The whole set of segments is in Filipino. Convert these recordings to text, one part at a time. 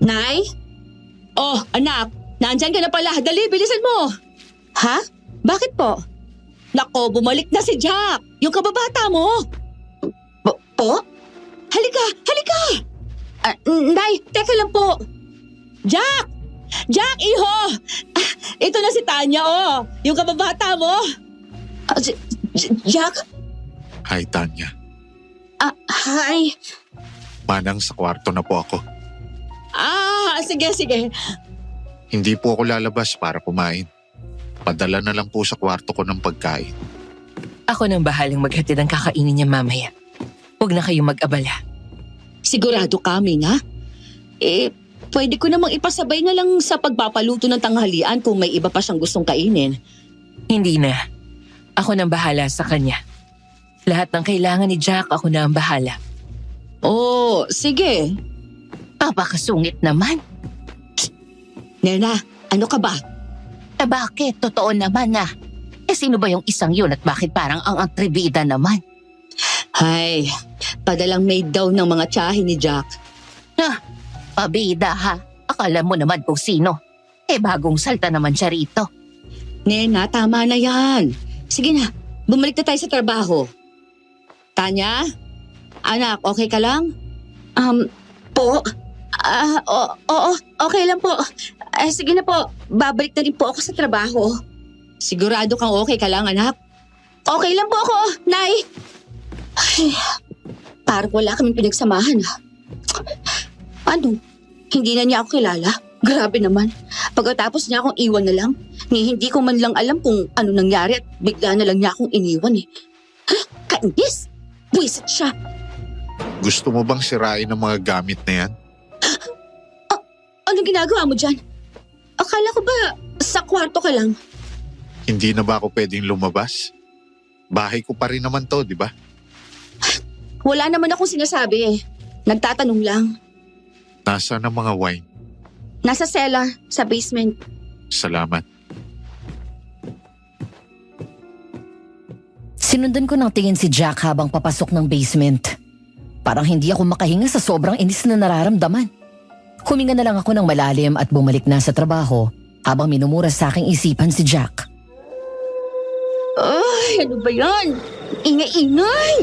Nay? Oh, anak, nandyan ka na pala. Dali, bilisan mo. Ha? Bakit po? Nako, bumalik na si Jack. Yung kababata mo. Po? Halika, halika. Nay, teka lang po. Jack! Jack, iho! Ito na si Tanya, oh. Yung kababata mo. Jack? Hi, Tanya. Hi. Manang, sa kwarto na po ako. Sige, sige. Hindi po ako lalabas para kumain. Padala na lang po sa kwarto ko ng pagkain. Ako nang bahalang maghatid ang kakainin niya mamaya. Huwag na kayong mag-abala. Sigurado kami nga. Pwede ko namang ipasabay na lang sa pagpapaluto ng tanghalian kung may iba pa siyang gustong kainin. Hindi na. Ako nang bahala sa kanya. Lahat ng kailangan ni Jack, ako na ang bahala. Oh, sige. Papakasungit naman. Nena, ano ka ba? Bakit? Totoo naman na. Sino ba yung isang yun at bakit parang ang atribida naman? Ay, padalang maid daw ng mga tiyahin ni Jack. Pabida ha. Akala mo naman kung sino. Bagong salta naman siya rito. Nena, tama na yan. Sige na, bumalik na tayo sa trabaho. Tanya? Anak, okay ka lang? Po? Oo, okay lang po. Sige na po, babalik na rin po ako sa trabaho. Sigurado kang okay ka lang, anak? Okay lang po ako, Nay. Ay, parang wala kaming pinagsamahan. Ano? Hindi na niya ako kilala? Grabe naman. Pagkatapos niya akong iwan na lang, hindi ko man lang alam kung ano nangyari at bigla na lang niya akong iniwan eh. Kainis! Buwisit siya. Gusto mo bang sirain ang mga gamit na yan? Anong ginagawa mo dyan? Akala ko ba sa kwarto ka lang? Hindi na ba ako pwedeng lumabas? Bahay ko pa rin naman to, di ba? Wala naman akong sinasabi eh. Nagtatanong lang. Nasaan ang mga wine? Nasa cellar, sa basement. Salamat. Sinundan ko ng tingin si Jack habang papasok ng basement. Parang hindi ako makahinga sa sobrang inis na nararamdaman. Huminga na lang ako ng malalim at bumalik na sa trabaho habang minumura sa aking isipan si Jack. Ay, ano ba yan? Ingay-ingay!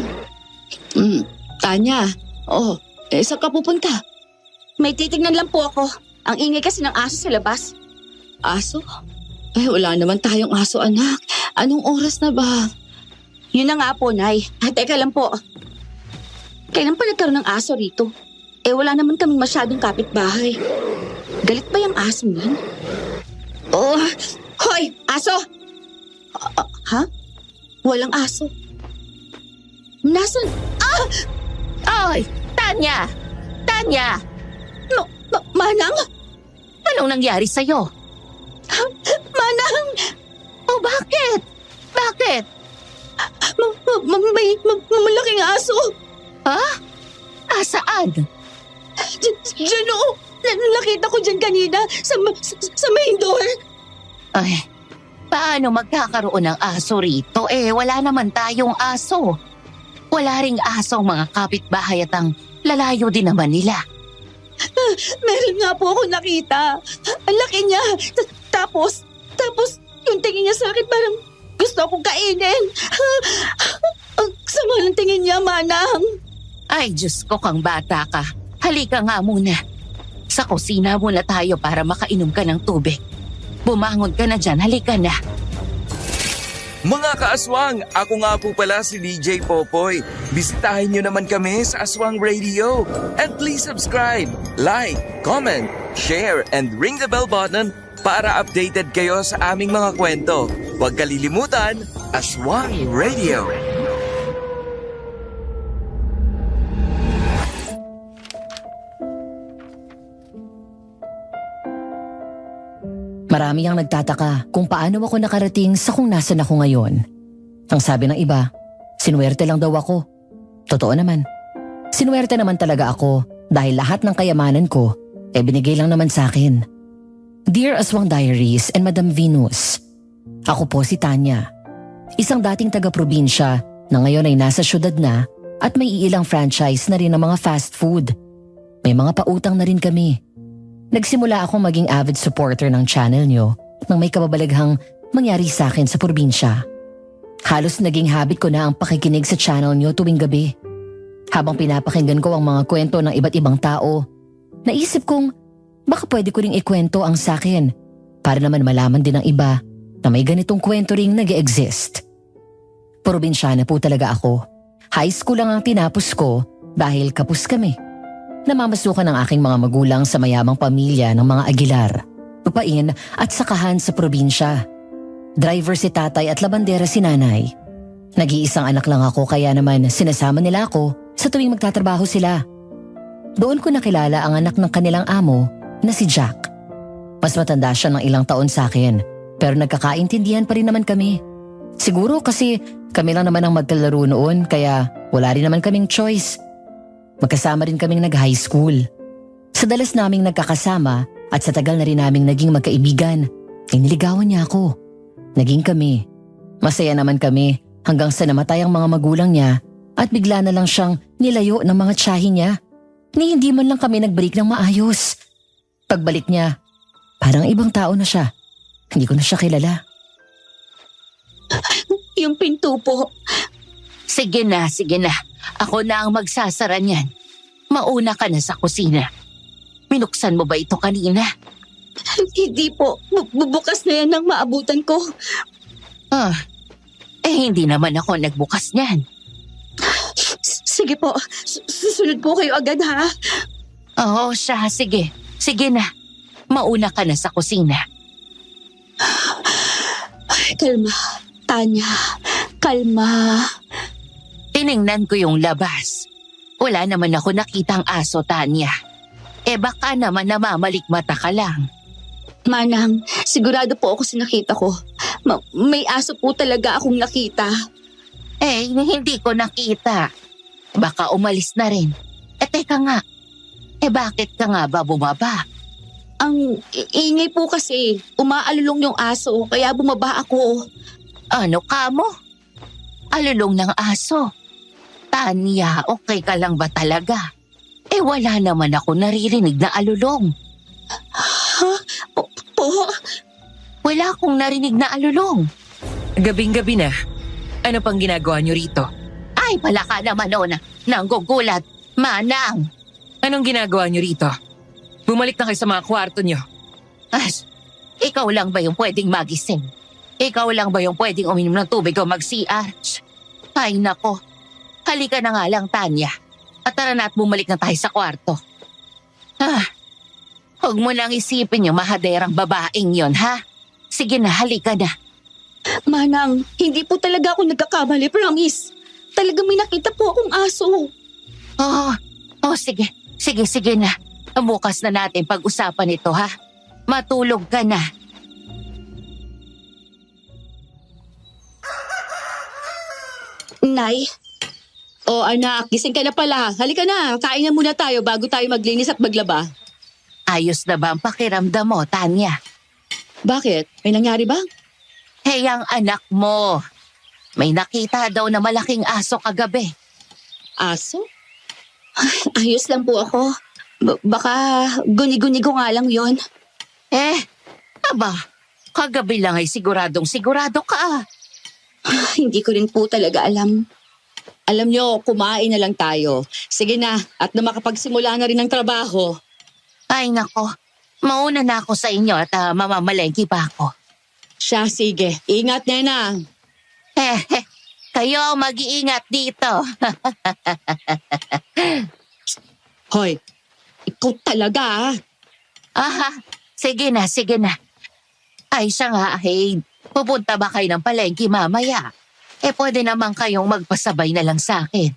Tanya, saan ka pupunta? May titignan lang po ako. Ang ingay kasi ng aso sa labas. Aso? Wala naman tayong aso, anak. Anong oras na ba? Yun na nga po, Nay. Teka lang po. Kailan pa nagkaroon ng aso rito? Wala naman kaming masyadong kapitbahay. Galit ba yung aso niyan? Oh, hoy! Aso! Ha? Walang aso. Nasaan? Ay! Tanya! Tanya! Manang? Anong nangyari sa'yo? Manang! Oh, bakit? Bakit? May malaking aso. Ha? Saan? Diyan o. Nakita ko dyan kanina sa main door. Ay, paano magkakaroon ng aso rito? Wala naman tayong aso. Wala ring aso ang mga kapitbahay at ang lalayo din naman nila. Meron nga po ako nakita. Ang laki niya. Tapos yung tingin niya sa akin parang gusto akong kainin. Ang sama ng tingin niya, Manang. Ay, Diyos ko kang bata ka. Halika nga muna. Sa kusina muna tayo para makainom ka ng tubig. Bumangon ka na dyan, halika na. Mga kaaswang, ako nga po pala si DJ Popoy. Bisitahin nyo naman kami sa Aswang Radio. And please subscribe, like, comment, share, and ring the bell button para updated kayo sa aming mga kwento. Huwag kalilimutan, Aswang Radio. Marami ang nagtataka kung paano ako nakarating sa kung nasan ako ngayon. Ang sabi ng iba, sinuwerte lang daw ako. Totoo naman. Sinuwerte naman talaga ako dahil lahat ng kayamanan ko binigay lang naman sa akin. Dear Aswang Diaries and Madam Venus, ako po si Tanya. Isang dating taga-probinsya na ngayon ay nasa syudad na at may iilang franchise na rin ng mga fast food. May mga pautang na rin kami. Nagsimula akong maging avid supporter ng channel nyo nang may kababalaghang mangyari sa akin sa probinsya. Halos naging habit ko na ang pakikinig sa channel nyo tuwing gabi. Habang pinapakinggan ko ang mga kwento ng iba't ibang tao, naisip kong baka pwede ko ring ikwento ang sakin para naman malaman din ng iba na may ganitong kwento ring nag-exist. Probinsyana po talaga ako. High school lang ang tinapos ko dahil kapus kami. Namamasukan ng aking mga magulang sa mayamang pamilya ng mga Aguilar, lupain at sakahan sa probinsya. Driver si tatay at labandera si nanay. Nag-iisang anak lang ako kaya naman sinasama nila ako sa tuwing magtatrabaho sila. Doon ko nakilala ang anak ng kanilang amo na si Jack. Mas matanda siya ng ilang taon sa akin pero nagkakaintindihan pa rin naman kami. Siguro kasi kami lang naman ang magkalaro noon kaya wala rin naman kaming choice. Magkasama rin kaming nag-high school. Sa dalas naming nagkakasama at sa tagal na rin naming naging magkaibigan, ay niligawan niya ako. Naging kami. Masaya naman kami hanggang sa namatay ang mga magulang niya at bigla na lang siyang nilayo ng mga tiyahin niya. Ni hindi man lang kami nag-break ng maayos. Pagbalik niya, parang ibang tao na siya. Hindi ko na siya kilala. Yung pinto po. Sige na, sige na. Ako na ang magsasara niyan. Mauna ka na sa kusina. Minuksan mo ba ito kanina? Hindi po. Bubukas na yan nang maabutan ko. Hindi naman ako nagbukas niyan. Sige po. Susunod po kayo agad ha. Oo, siya. Sige. Sige na. Mauna ka na sa kusina. Kalma. Tanya. Kalma. Tiningnan ko yung labas. Wala naman ako nakitang aso, Tanya. Baka naman namamalikmata ka lang. Manang, sigurado po ako sa nakita ko. May aso po talaga akong nakita. Hindi ko nakita. Baka umalis na rin. Teka nga. Bakit ka nga ba bumaba? Ang ingay po kasi. Umaalulong yung aso, kaya bumaba ako. Ano ka mo? Alulong ng aso. Tanya, okay ka lang ba talaga? Wala naman ako naririnig na alulong. Ha? Po? Wala akong narinig na alulong. Gabing-gabi na. Ano pang ginagawa niyo rito? Ay, pala ka naman nanggugulat. Manang! Anong ginagawa niyo rito? Bumalik na kayo sa mga kwarto niyo. Ikaw lang ba yung pwedeng magising? Ikaw lang ba yung pwedeng uminom ng tubig o mag-CR? Ay nako. Halika na nga lang, Tanya. At tara na at bumalik na tayo sa kwarto. Huwag mo nang isipin yung mahaderang babaeng yon, ha? Sige na, halika na. Manang, hindi po talaga ako nagkakamali, promise. Talaga may nakita po akong aso. Sige. Sige na. Bukas na natin pag-usapan ito, ha? Matulog ka na. Nay? Anak, gising ka na pala. Halika na, kain na muna tayo bago tayo maglinis at maglaba. Ayos na ba ang pakiramdam mo, Tanya? Bakit? May nangyari ba? Ang anak mo. May nakita daw na malaking aso kagabi. Aso? Ayos lang po ako. Baka guni-guni ko nga lang yon. Kagabi lang ay sigurado ka. Hindi ko rin po talaga alam. Alam nyo, kumain na lang tayo. Sige na, at na makapagsimula na rin ng trabaho. Ay nako, mauna na ako sa inyo at mamamalengki pa ako. Siya, sige. Ingat, Nena. Kayo mag-iingat dito. Hoy, ikaw talaga Sige na. Ay siya nga, pupunta ba kayo ng palengke mamaya? Pwede naman kayong magpasabay na lang sa akin.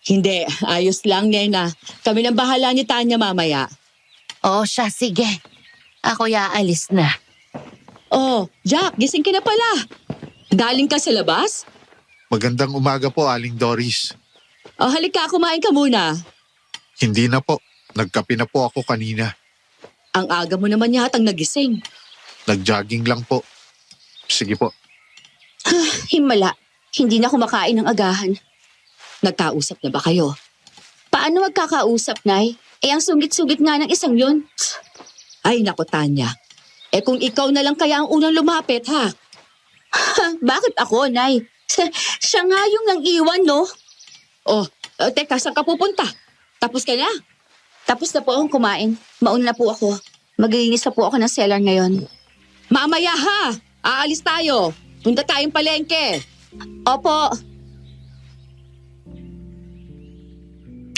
Hindi, ayos lang, Nena. Kami nang bahala ni Tanya mamaya. Siya, sige. Ako aalis na. Jack, gising ka na pala. Galing ka sa labas? Magandang umaga po, Aling Doris. Halika, kumain ka muna. Hindi na po. Nagkape na po ako kanina. Ang aga mo naman yatang nagising. Nag-jogging lang po. Sige po. Himala, hindi na kumakain ng agahan. Nagkausap na ba kayo? Paano magkakausap, Nay? Ang sungit-sungit nga ng isang yun. Ay, naku, Tanya. Kung ikaw na lang kaya ang unang lumapit, ha? Bakit ako, Nay? Siya nga yung nang iwan, no? Teka, saan ka pupunta? Tapos ka na? Tapos na po akong kumain. Mauna na po ako. Maglilinis na po ako ng cellar ngayon. Mamaya, ha? Aalis tayo. Punta tayong palengke. Opo.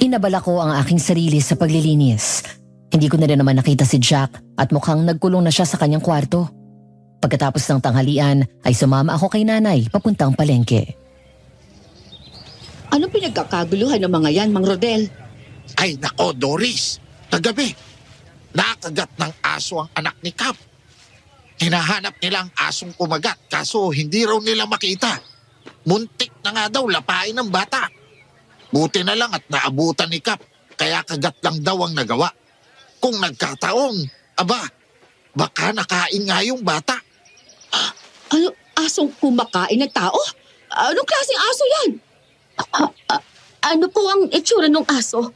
Inabala ko ang aking sarili sa paglilinis. Hindi ko na rin naman nakita si Jack at mukhang nagkulong na siya sa kanyang kwarto. Pagkatapos ng tanghalian ay sumama ako kay nanay papuntang palengke. Anong pinagkakaguluhan ng mga yan, Mang Rodel? Ay nako, Doris. Kagabi, nakagat ng aso ang anak ni Cap. Hinahanap nila ang asong kumagat kaso hindi raw nila makita. Muntik na nga daw lapain ng bata. Buti na lang at naabutan ni Cap kaya kagat lang daw ang nagawa. Kung nagkataon, baka nakain nga yung bata. Ano, asong kumakain ng tao? Anong klaseng aso yan? Ano po ang itsura ng aso?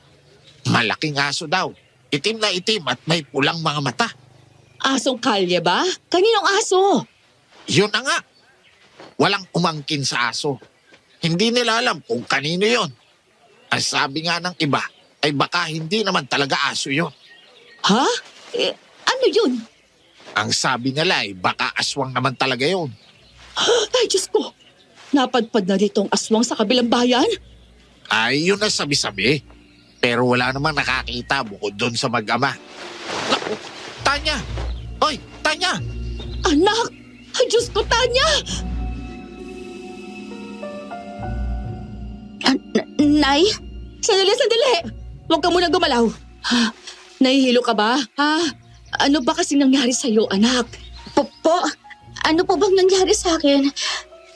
Malaking aso daw. Itim na itim at may pulang mga mata. Asong kalye ba? Kaninong aso? Yun na nga. Walang umangkin sa aso. Hindi nila alam kung kanino yon. Ang sabi nga ng iba ay baka hindi naman talaga aso yon. Ha? Ano yun? Ang sabi nila ay baka aswang naman talaga yon. Ay, Diyos ko. Napadpad na rito ang aswang sa kabilang bayan? Ay, yun na sabi-sabi. Pero wala namang nakakita bukod doon sa mag-ama. Naku, Tanya! Hoy, Tanya! Anak! Ay, Diyos ko, Tanya! Nay? Sandali! Huwag ka muna gumalaw. Nahihilo ka ba? Ha? Ano ba kasi nangyari sa'yo, anak? Po? Ano po bang nangyari sa akin?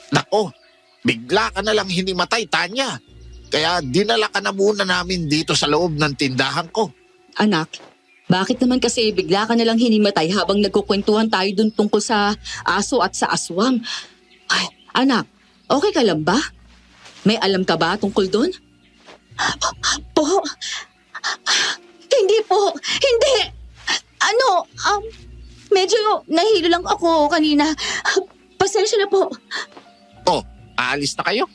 Nako, bigla ka na lang hinimatay, Tanya. Kaya dinala ka na muna namin dito sa loob ng tindahan ko. Anak, bakit naman kasi bigla ka nalang hinimatay habang nagkukwentuhan tayo dun tungkol sa aso at sa aswang? Ay, anak, okay ka lang ba? May alam ka ba tungkol dun? Po? Hindi po. Hindi. Medyo nahilo lang ako kanina. Pasensya na po. Oh, aalis na kayo?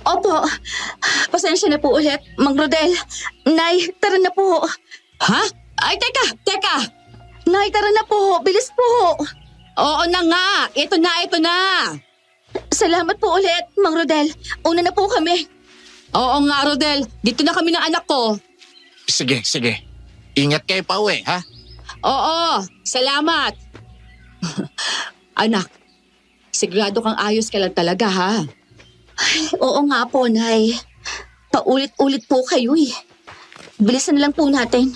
Opo. Pasensya na po ulit, Mang Rodel. Nay, tara na po. Ha? Ay, teka! Nay, tara na po. Bilis po. Oo na nga! Ito na! Salamat po ulit, Mang Rodel. Una na po kami. Oo nga, Rodel. Dito na kami ng anak ko. Sige. Ingat kayo pa uwi, ha? Oo, salamat. Anak, sigurado kang ayos ka lang talaga, ha? Oo nga po, Nay. Paulit-ulit po kayo eh. Bilisan na lang po natin.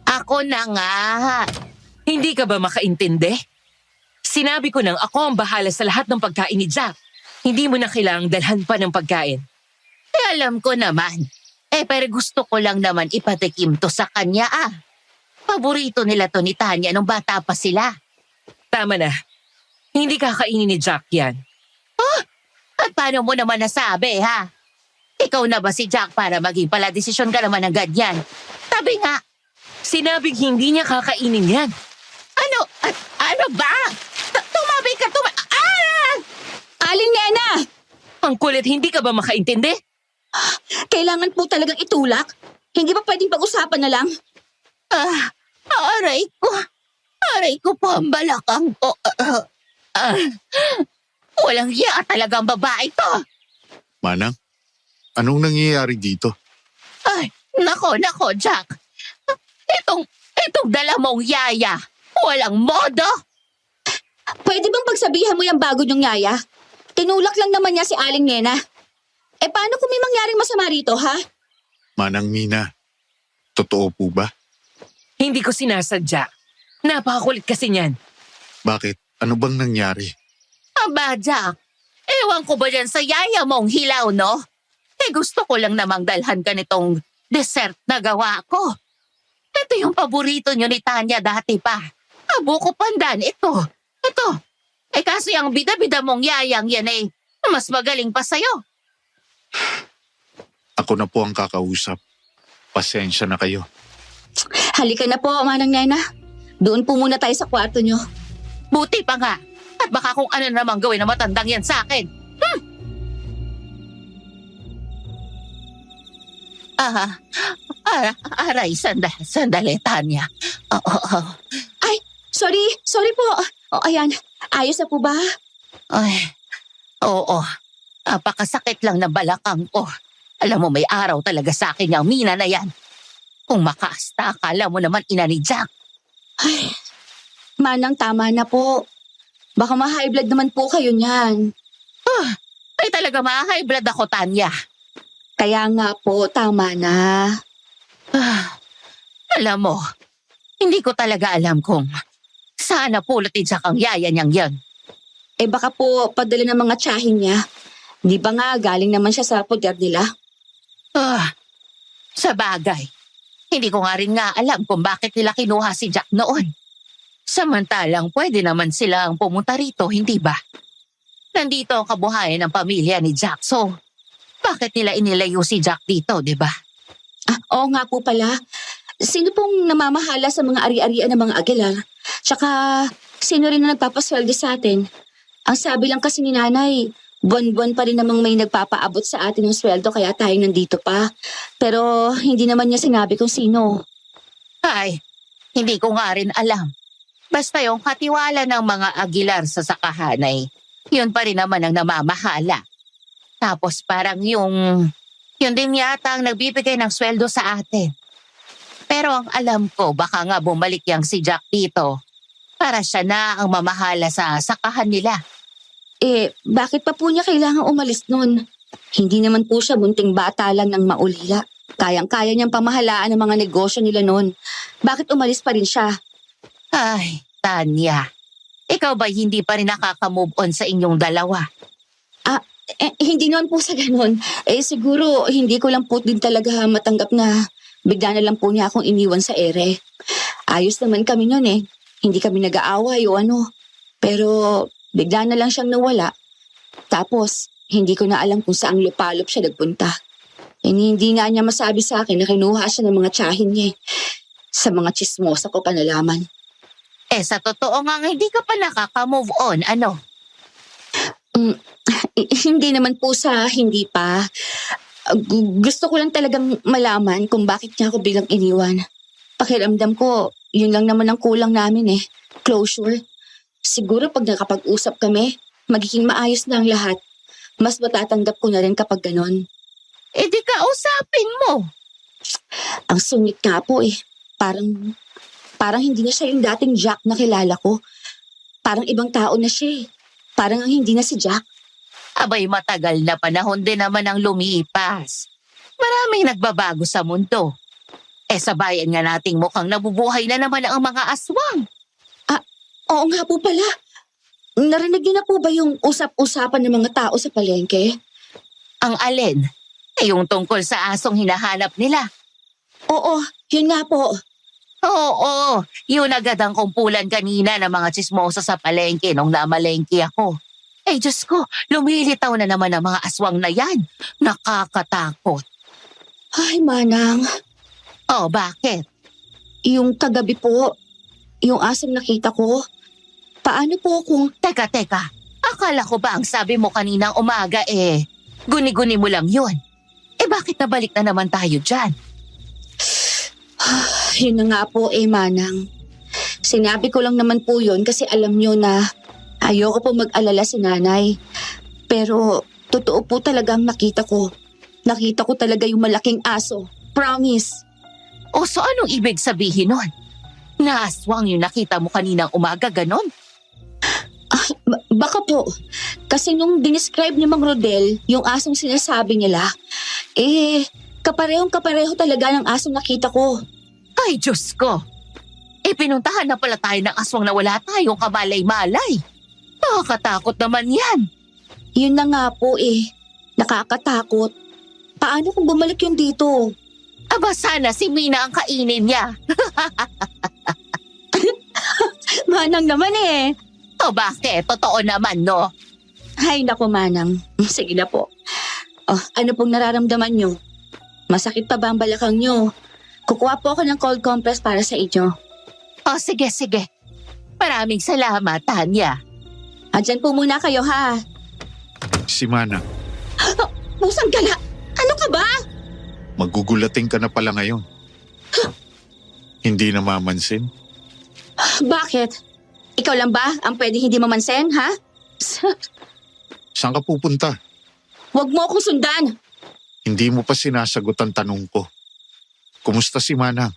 Ako na nga. Hindi ka ba makaintindi? Sinabi ko nang ako ang bahala sa lahat ng pagkain ni Jack. Hindi mo na kailangang dalhan pa ng pagkain. Alam ko naman. Pero gusto ko lang naman ipatikim to sa kanya Paborito nila to ni Tanya nung bata pa sila. Tama na. Hindi kakainin ni Jack yan. At paano mo naman nasabi, ha? Ikaw na ba si Jack para maging paladesisyon ka naman ng ganyan? Tabi nga. Sinabing hindi niya kakainin yan. Ano ba? Tumabi ka, Aling Nena! Ang kulit, hindi ka ba makaintindi? Kailangan po talagang itulak. Hindi ba pwedeng pag-usapan na lang? Aray ko po ang balakang ko. Walang hiya talagang babae to. Manang, anong nangyayari dito? Ay, nako, Jack. Itong dala mong yaya. Walang modo. Pwede bang pagsabihan mo yung bago niyong yaya? Tinulak lang naman niya si Aling Nena. Paano kung may mangyaring masama rito, ha? Manang Mina, totoo po ba? Hindi ko sinasadya. Napakakulit kasi niyan. Bakit? Ano bang nangyari? Aba, Jack. Ewan ko ba dyan sa yaya mong hilaw, no? Gusto ko lang namang dalhan ka nitong dessert na gawa ko. Ito yung paborito nyo ni Tanya dati pa. Buko pandan, ito. Kasi ang bida-bida mong yayang yan mas magaling pa sa'yo. Ako na po ang kakausap. Pasensya na kayo. Halika na po, Manang Nena. Doon po muna tayo sa kwarto nyo. Buti pa nga. At baka kung ano namang gawin na matandang yan sa akin. Aray, sandali, Tanya. Oo. Sorry po. O, ayan. Ayos na po ba? Ay, oo. Napakasakit lang ng balakang ko. Alam mo, may araw talaga sa akin yung mina na yan. Kung makasta, akala mo naman ina ni Jack. Ay, Manang, tama na po. Baka ma-high blood naman po kayo niyan. Ay talaga ma-high blood ako, Tanya. Kaya nga po, tama na. Alam mo, hindi ko talaga alam kung saan napulot ni Jack ang yaya niyang yan. Eh baka po padala ng mga tsahin niya. Di ba nga galing naman siya sa poder nila? Sa bagay, hindi ko nga rin nga alam kung bakit nila kinuha si Jack noon. Samantalang pwede naman silang pumunta rito, hindi ba? Nandito ang kabuhayan ng pamilya ni Jack, so bakit nila inilayo si Jack dito, di ba? Oo nga po pala. Sino pong namamahala sa mga ari-arian ng mga Aguilar? Tsaka, sino rin na nagpapasweldo sa atin? Ang sabi lang kasi ni nanay, buwan-buwan pa rin namang may nagpapaabot sa atin ng sweldo kaya tayo nandito pa. Pero hindi naman niya sinabi kung sino. Ay, hindi ko nga rin alam. Basta yung katiwala ng mga Aguilar sa sakahanay, yun pa rin naman ang namamahala. Tapos parang yun din yata ang nagbibigay ng sweldo sa atin. Pero ang alam ko, baka nga bumalik yang si Jack dito para siya na ang mamahala sa sakahan nila. Eh, bakit pa po niya kailangang umalis nun? Hindi naman po siya bunting bata lang ng maulila. Kayang-kaya niyang pamahalaan ang mga negosyo nila nun. Bakit umalis pa rin siya? Ay, Tanya, ikaw ba hindi pa rin nakaka-move on sa inyong dalawa? Hindi naman po sa ganun. Siguro hindi ko lang po din talaga matanggap na bigla na lang po niya akong iniwan sa ere. Ayos naman kami nun eh. Hindi kami nag-aaway o ano. Pero bigla na lang siyang nawala. Tapos, hindi ko na alam kung saang lupalop siya nagpunta. Hindi nga niya masabi sa akin na kinuha siya ng mga tsahin niya. Sa mga chismosa ko pa nalaman. Sa totoo nga hindi ka pa nakaka-move on, ano? Hindi naman po sa hindi pa. Gusto ko lang talagang malaman kung bakit niya ako biglang iniwan. Pakiramdam ko, yun lang naman ang kulang namin eh. Closure. Siguro pag nakapag-usap kami, magiging maayos na ang lahat. Mas matatanggap ko na rin kapag ganon. Di kausapin mo. Ang sungit nga po eh. Parang hindi na siya yung dating Jack na kilala ko. Parang ibang tao na siya eh. Parang hindi na si Jack. Abay, matagal na panahon din naman ang lumipas. Maraming nagbabago sa mundo. Sa bayan nga nating mukhang nabubuhay na naman ang mga aswang. Oo nga po pala. Narinig niyo na po ba yung usap-usapan ng mga tao sa palengke? Ang alin? Yung tungkol sa asong hinahanap nila. Oo, yun nga po. Oo, yun agad ang kumpulan kanina ng mga chismosa sa palengke nung namalengke ako. Diyos ko, lumilitaw na naman ang mga aswang na yan. Nakakatakot. Ay, Manang. Bakit? Yung kagabi po, yung asong nakita ko, paano po kung... Teka. Akala ko ba ang sabi mo kaninang umaga guni-guni mo lang yun? Bakit nabalik na naman tayo dyan? Yun na nga po Manang. Sinabi ko lang naman po yun kasi alam nyo na ayoko po mag-alala si nanay. Pero totoo po talaga ang nakita ko. Nakita ko talaga yung malaking aso. Promise. So anong ibig sabihin nun? Naaswang yung nakita mo kaninang umaga, ganon? Baka po. Kasi nung dinescribe ni Mang Rodel, yung asong sinasabi nila, kaparehong-kapareho talaga ng asong nakita ko. Ay, Diyos ko! Pinuntahan na pala tayo ng aswang na wala tayong kamalay-malay. Nakakatakot naman yan. Yun na nga po nakakatakot. Paano kung bumalik yung dito? Aba, sana si Mina ang kainin niya. Manang naman Bakit? Totoo naman, no? Ay, naku Manang. Sige na po. Ano pong nararamdaman nyo? Masakit pa ba ang balakang nyo? Kukuha po ako ng cold compress para sa inyo. Oh, sige, sige. Maraming salamat, Tanya. Andyan po muna kayo ha. Si Manang, Pusang gala! Ano ka ba? magugulating ka na pala ngayon. Hindi na mamansin. Bakit? Ikaw lang ba ang pwede hindi mamansin, ha? Saan ka pupunta? Huwag mo akong sundan. Hindi mo pa sinasagot ang tanong ko. Kumusta si Manang?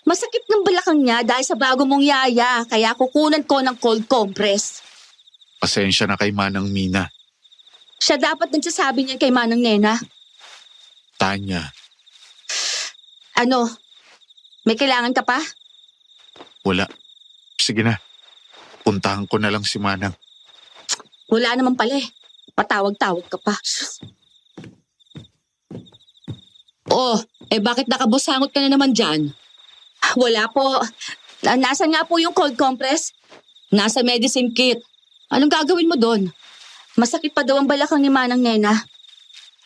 Masakit ng balakang niya dahil sa bago mong yaya, kaya kukunan ko ng cold compress. Pasensya na kay Manang Mina. Siya dapat nagsasabi niya kay Manang Nena. Tanya, Ano? May kailangan ka pa? wala. Sige na. Puntahan ko na lang si Manang. Wala naman pala eh. Patawag-tawag ka pa. Oh, bakit nakabusangot ka na naman dyan? Wala po. Nasaan nga po yung cold compress? Nasa medicine kit. Anong gagawin mo doon? Masakit pa daw ang balakang ni Manang Nena.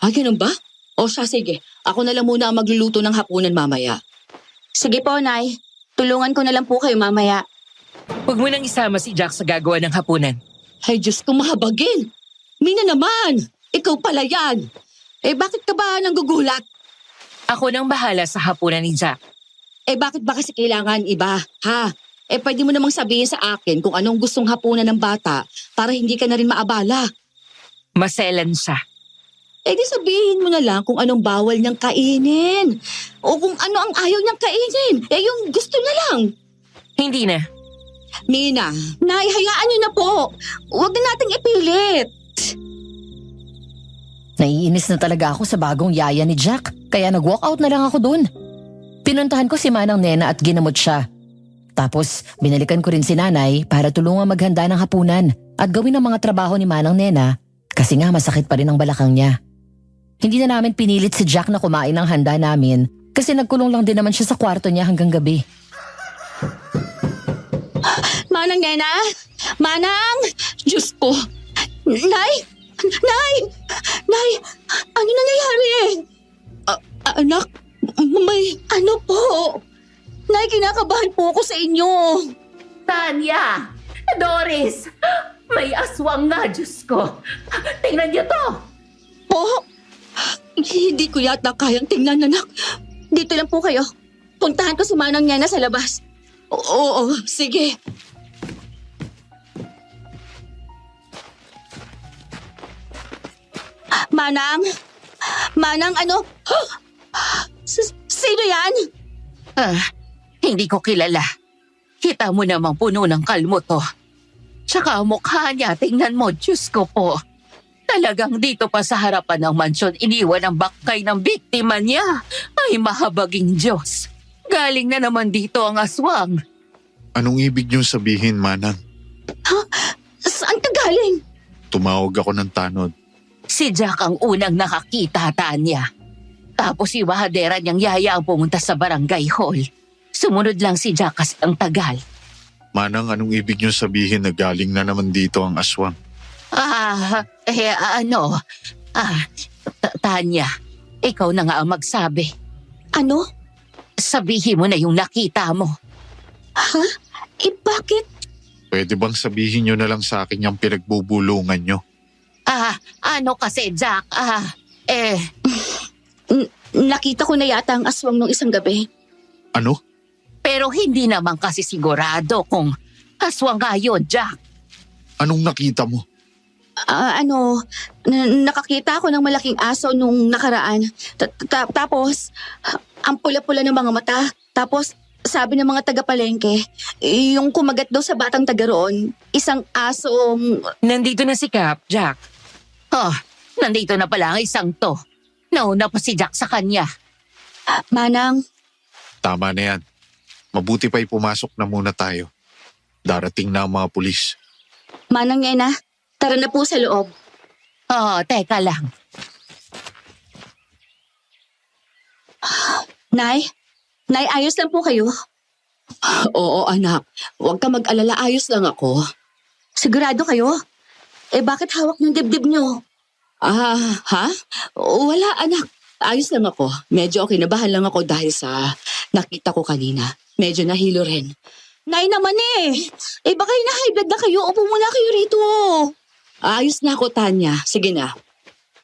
Ganun ba? O siya, sige. Ako na lang muna ang magluluto ng hapunan mamaya. Sige po, Nay. Tulungan ko na lang po kayo mamaya. Huwag mo nang isama si Jack sa gagawa ng hapunan. Ay, Diyos ko, mahabagin. Mina naman, ikaw pala yan. Bakit ka ba nanggugulat? Ako nang bahala sa hapunan ni Jack. Bakit ba kasi kailangan iba, ha? Pwede mo namang sabihin sa akin kung anong gustong hapunan ng bata para hindi ka na rin maabala. Maselan siya. Di sabihin mo na lang kung anong bawal niyang kainin. O kung ano ang ayaw niyang kainin. Yung gusto na lang. Hindi na. Mina, Nay, hayaan niyo na po. Huwag na nating ipilit. Naiinis na talaga ako sa bagong yaya ni Jack, kaya nag-walkout na lang ako dun. Pinuntahan ko si Manang Nena at ginamot siya. Tapos, binalikan ko rin si Nanay para tulungan maghanda ng hapunan at gawin ang mga trabaho ni Manang Nena kasi nga masakit pa rin ang balakang niya. Hindi na namin pinilit si Jack na kumain ng handa namin kasi nagkulong lang din naman siya sa kwarto niya hanggang gabi. Manang Nena? Manang? Diyos ko. Nay? Nay! Nay! Ano nangyayari? Anak, may... Ano po? Nay, kinakabahan po ako sa inyo. Tanya! Doris! May aswang nga, Diyos ko. Tingnan niyo to. Po? Hindi ko yata kayang tingnan, anak. Dito lang po kayo. Puntahan ko si Manang Nena sa labas. Oo, sige. Manang? Manang, ano? Sino yan? Hindi ko kilala. Kita mo namang puno ng kalmo to. Tsaka ang mukha niya, tingnan mo, Diyos ko po. Talagang dito pa sa harapan ng mansyon, iniwan ang bakkay ng biktima niya. Ay, mahabaging Diyos. Galing na naman dito ang aswang. Anong ibig niyong sabihin, Manang? Saan ka galing? Tumawag ako ng tanod. Si Jack ang unang nakakita, Tanya. Tapos si Wahadera niyang yaya ang pumunta sa barangay hall. Sumunod lang si Jack kasi ang tagal. Manang, anong ibig niyong sabihin na galing na naman dito ang aswang? Tanya, ikaw na nga ang magsabi. Ano? Sabihin mo na yung nakita mo. Bakit? Pwede bang sabihin niyo na lang sa akin yung pinagbubulungan niyo? Ano kasi, Jack? Nakita ko na yata ang aswang nung isang gabi. Ano? Pero hindi naman kasi sigurado kung aswang nga yun, Jack. Anong nakita mo? Nakakita ako ng malaking aso nung nakaraan. Tapos, ang pula-pula ng mga mata. Tapos, sabi ng mga taga-palengke, yung kumagat daw sa batang taga roon, isang asong... Nandito na si Cap, Jack. Nandito na pala ang isang to. Nauna pa si Jack sa kanya. Manang, Tama na yan. Mabuti pa'y pumasok na muna tayo. Darating na ang mga pulis. Manang Nena, tara na po sa loob. Teka lang. Nay, ayos lang po kayo. Oo, anak. Huwag ka mag-alala. Ayos lang ako. Sigurado kayo? Bakit hawak ng dibdib nyo? Ha? Wala, anak. Ayos lang ako. Medyo kinabahan lang ako dahil sa nakita ko kanina. Medyo nahilo rin. Nay naman eh. Eh baka high blood na kayo. Upo muna kayo rito. Ayos na ako, Tanya. Sige na.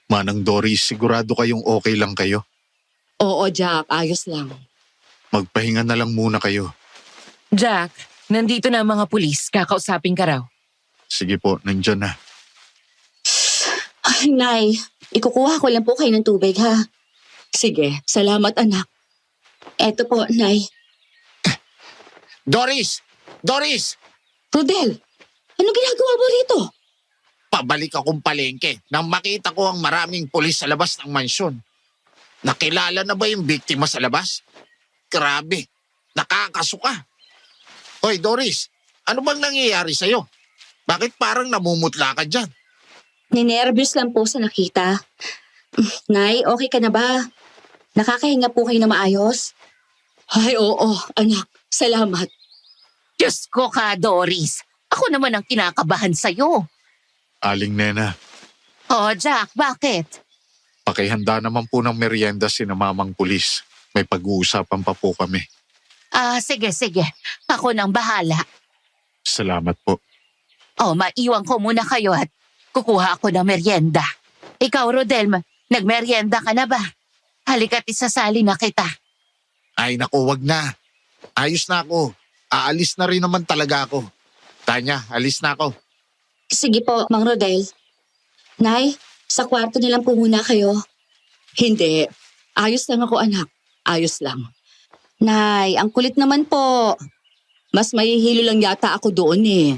Manang Doris, sigurado kayong okay lang kayo? Oo, Jack. Ayos lang. Magpahinga na lang muna kayo. Jack, nandito na ang mga pulis. Kakausapin ka raw. Sige po, nandyan na. Ay, Nay. Ikukuha ko lang po kayo ng tubig, ha? Sige. Salamat, anak. Eto po, Nay. Doris! Doris! Rodel, anong ginagawa mo rito? Pabalik akong palengke nang makita ko ang maraming pulis sa labas ng mansyon. Nakilala na ba yung biktima sa labas? Grabe, nakakasuka. Hoy Doris, ano bang nangyayari sa'yo? Bakit parang namumutla ka dyan? Ninervyos lang po sa nakita. Nay, okay ka na ba? Nakakahinga po kayo na maayos? Ay, oo, anak. Salamat. Diyos ko ka, Doris. Ako naman ang kinakabahan sa'yo. Aling Nena, Oh, Jack, bakit? pakihanda naman po ng merienda si na mamang pulis. May pag-uusapan pa po kami. Sige. Ako nang bahala. Salamat po. Oh, maiwan ko muna kayo at kukuha ako ng merienda. Ikaw, Rodel, nagmerienda ka na ba? Halika't isasali na kita. Ay naku, wag na. Ayos na ako. Aalis na rin naman talaga ako. Tanya, alis na ako. Sige po, Mang Rodel. Nay, sa kwarto nilang po muna kayo. Hindi. Ayos lang ako, anak. Ayos lang. Nay, ang kulit naman po. Mas mahihilo lang yata ako doon eh.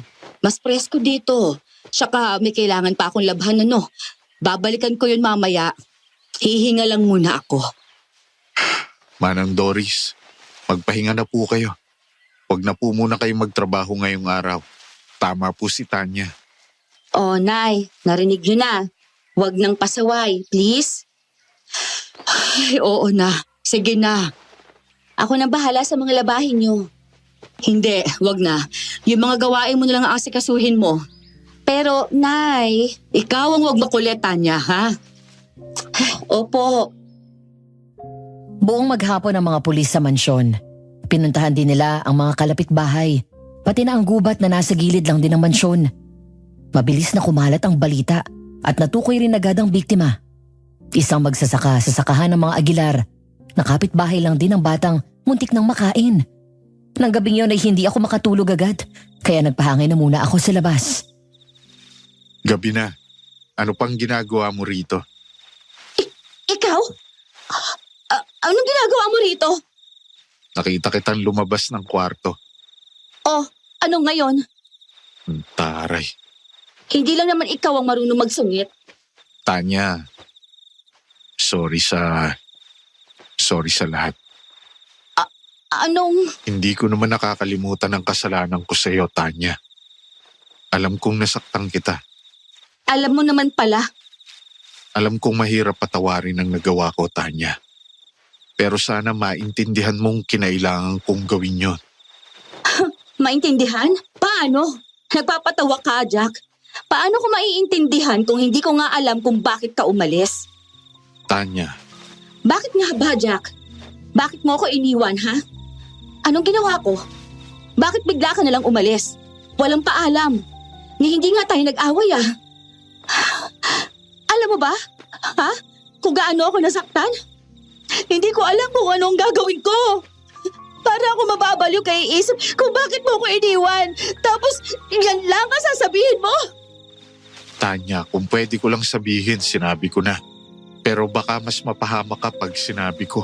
Mas presko dito. Tsaka may kailangan pa akong labhan Babalikan ko yun mamaya. Hihinga lang muna ako. Manang Doris, magpahinga na po kayo. Huwag na po muna kayong magtrabaho ngayong araw. Tama po si Tanya. Oh, Nay, narinig niyo na. Huwag nang pasaway, please. Ay, oo na. Sige na. Ako na bahala sa mga labahin niyo. Hindi, wag na. Yung mga gawain mo na lang ang asikasuhin mo. Pero, Nay, Ikaw ang wag makulit, Tanya, ha? opo, Buong maghapon ang mga pulis sa mansyon. Pinuntahan din nila ang mga kalapit bahay, pati na ang gubat na nasa gilid lang din ng mansyon. Mabilis na kumalat ang balita at natukoy rin agad ang biktima. Isang magsasaka sa sakahan ng mga Aguilar. Nakapit bahay lang din ang batang muntik nang makain. Nang gabing yun ay hindi ako makatulog agad, kaya nagpahangin na muna ako sa labas. Gabi na. Ano pang ginagawa mo rito? ikaw? Anong ginagawa mo rito? Nakita kitang lumabas ng kwarto. Oh, ano ngayon? Taray. Hindi lang naman ikaw ang marunong magsungit. Tanya, sorry sa lahat. Anong... Hindi ko naman nakakalimutan ang kasalanan ko sa iyo, Tanya. Alam kong nasaktan kita. Alam mo naman pala. Alam kong mahirap patawarin ang nagawa ko, Tanya. Pero sana maintindihan mong kinailangan kong gawin yon. Maintindihan? Paano? Nagpapatawa ka, Jack. Paano ko maiintindihan kung hindi ko nga alam kung bakit ka umalis? Tanya, Bakit nga ba, Jack? Bakit mo ko iniwan, ha? Anong ginawa ko? Bakit bigla ka nalang umalis? Walang paalam. Ni hindi nga tayo nag-away, ah. Alam mo ba? Ha? Kung gaano ako nasaktan? Hindi ko alam kung anong gagawin ko. Para ako mababaliw kay isip kung bakit mo ko iniwan. Tapos, yan lang ang sasabihin mo? Tanya, kung pwede ko lang sabihin, sinabi ko na. Pero baka mas mapahamak ka pag sinabi ko.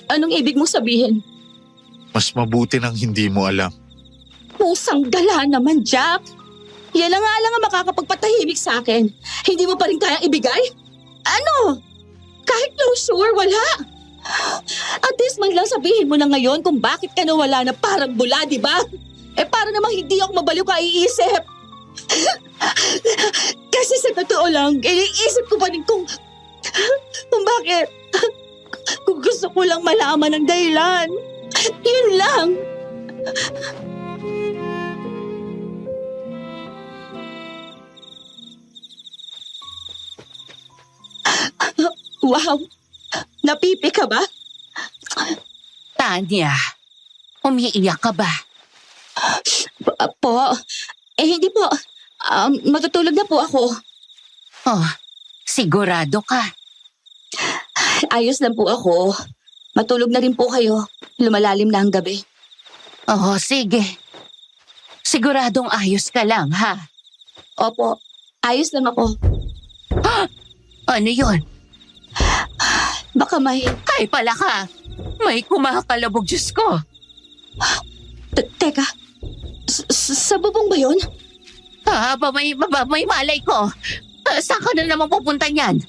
Anong ibig mo sabihin? Mas mabuti nang hindi mo alam. Pusang gala naman, Jack. Yan na nga lang ang makakapagpatahimik sa akin. Hindi mo pa rin kayang ibigay? Ano? Kahit closure, wala. At least man lang sabihin mo na ngayon kung bakit ka nawala na parang bula, di ba? Eh para namang hindi ako mabaliw kaiisip. Kasi sa totoo lang, iniisip ko pa rin kung bakit. Kung gusto ko lang malaman ang dahilan. Yun lang. Wow! Napipi ka ba? Tanya, umiiyak ka ba? Po? Hindi po. Matutulog na po ako. Oh, sigurado ka. Ayos lang po ako. Matulog na rin po kayo. Lumalalim na ang gabi. Oh, sige. Siguradong ayos ka lang, ha? Opo, ayos lang ako. Ano yun? Baka may... Ay pala ka. May kumakalabog, Diyos ko. Teka, sa bubong ba yun? May malay ko. Saan ka na naman pupunta niyan?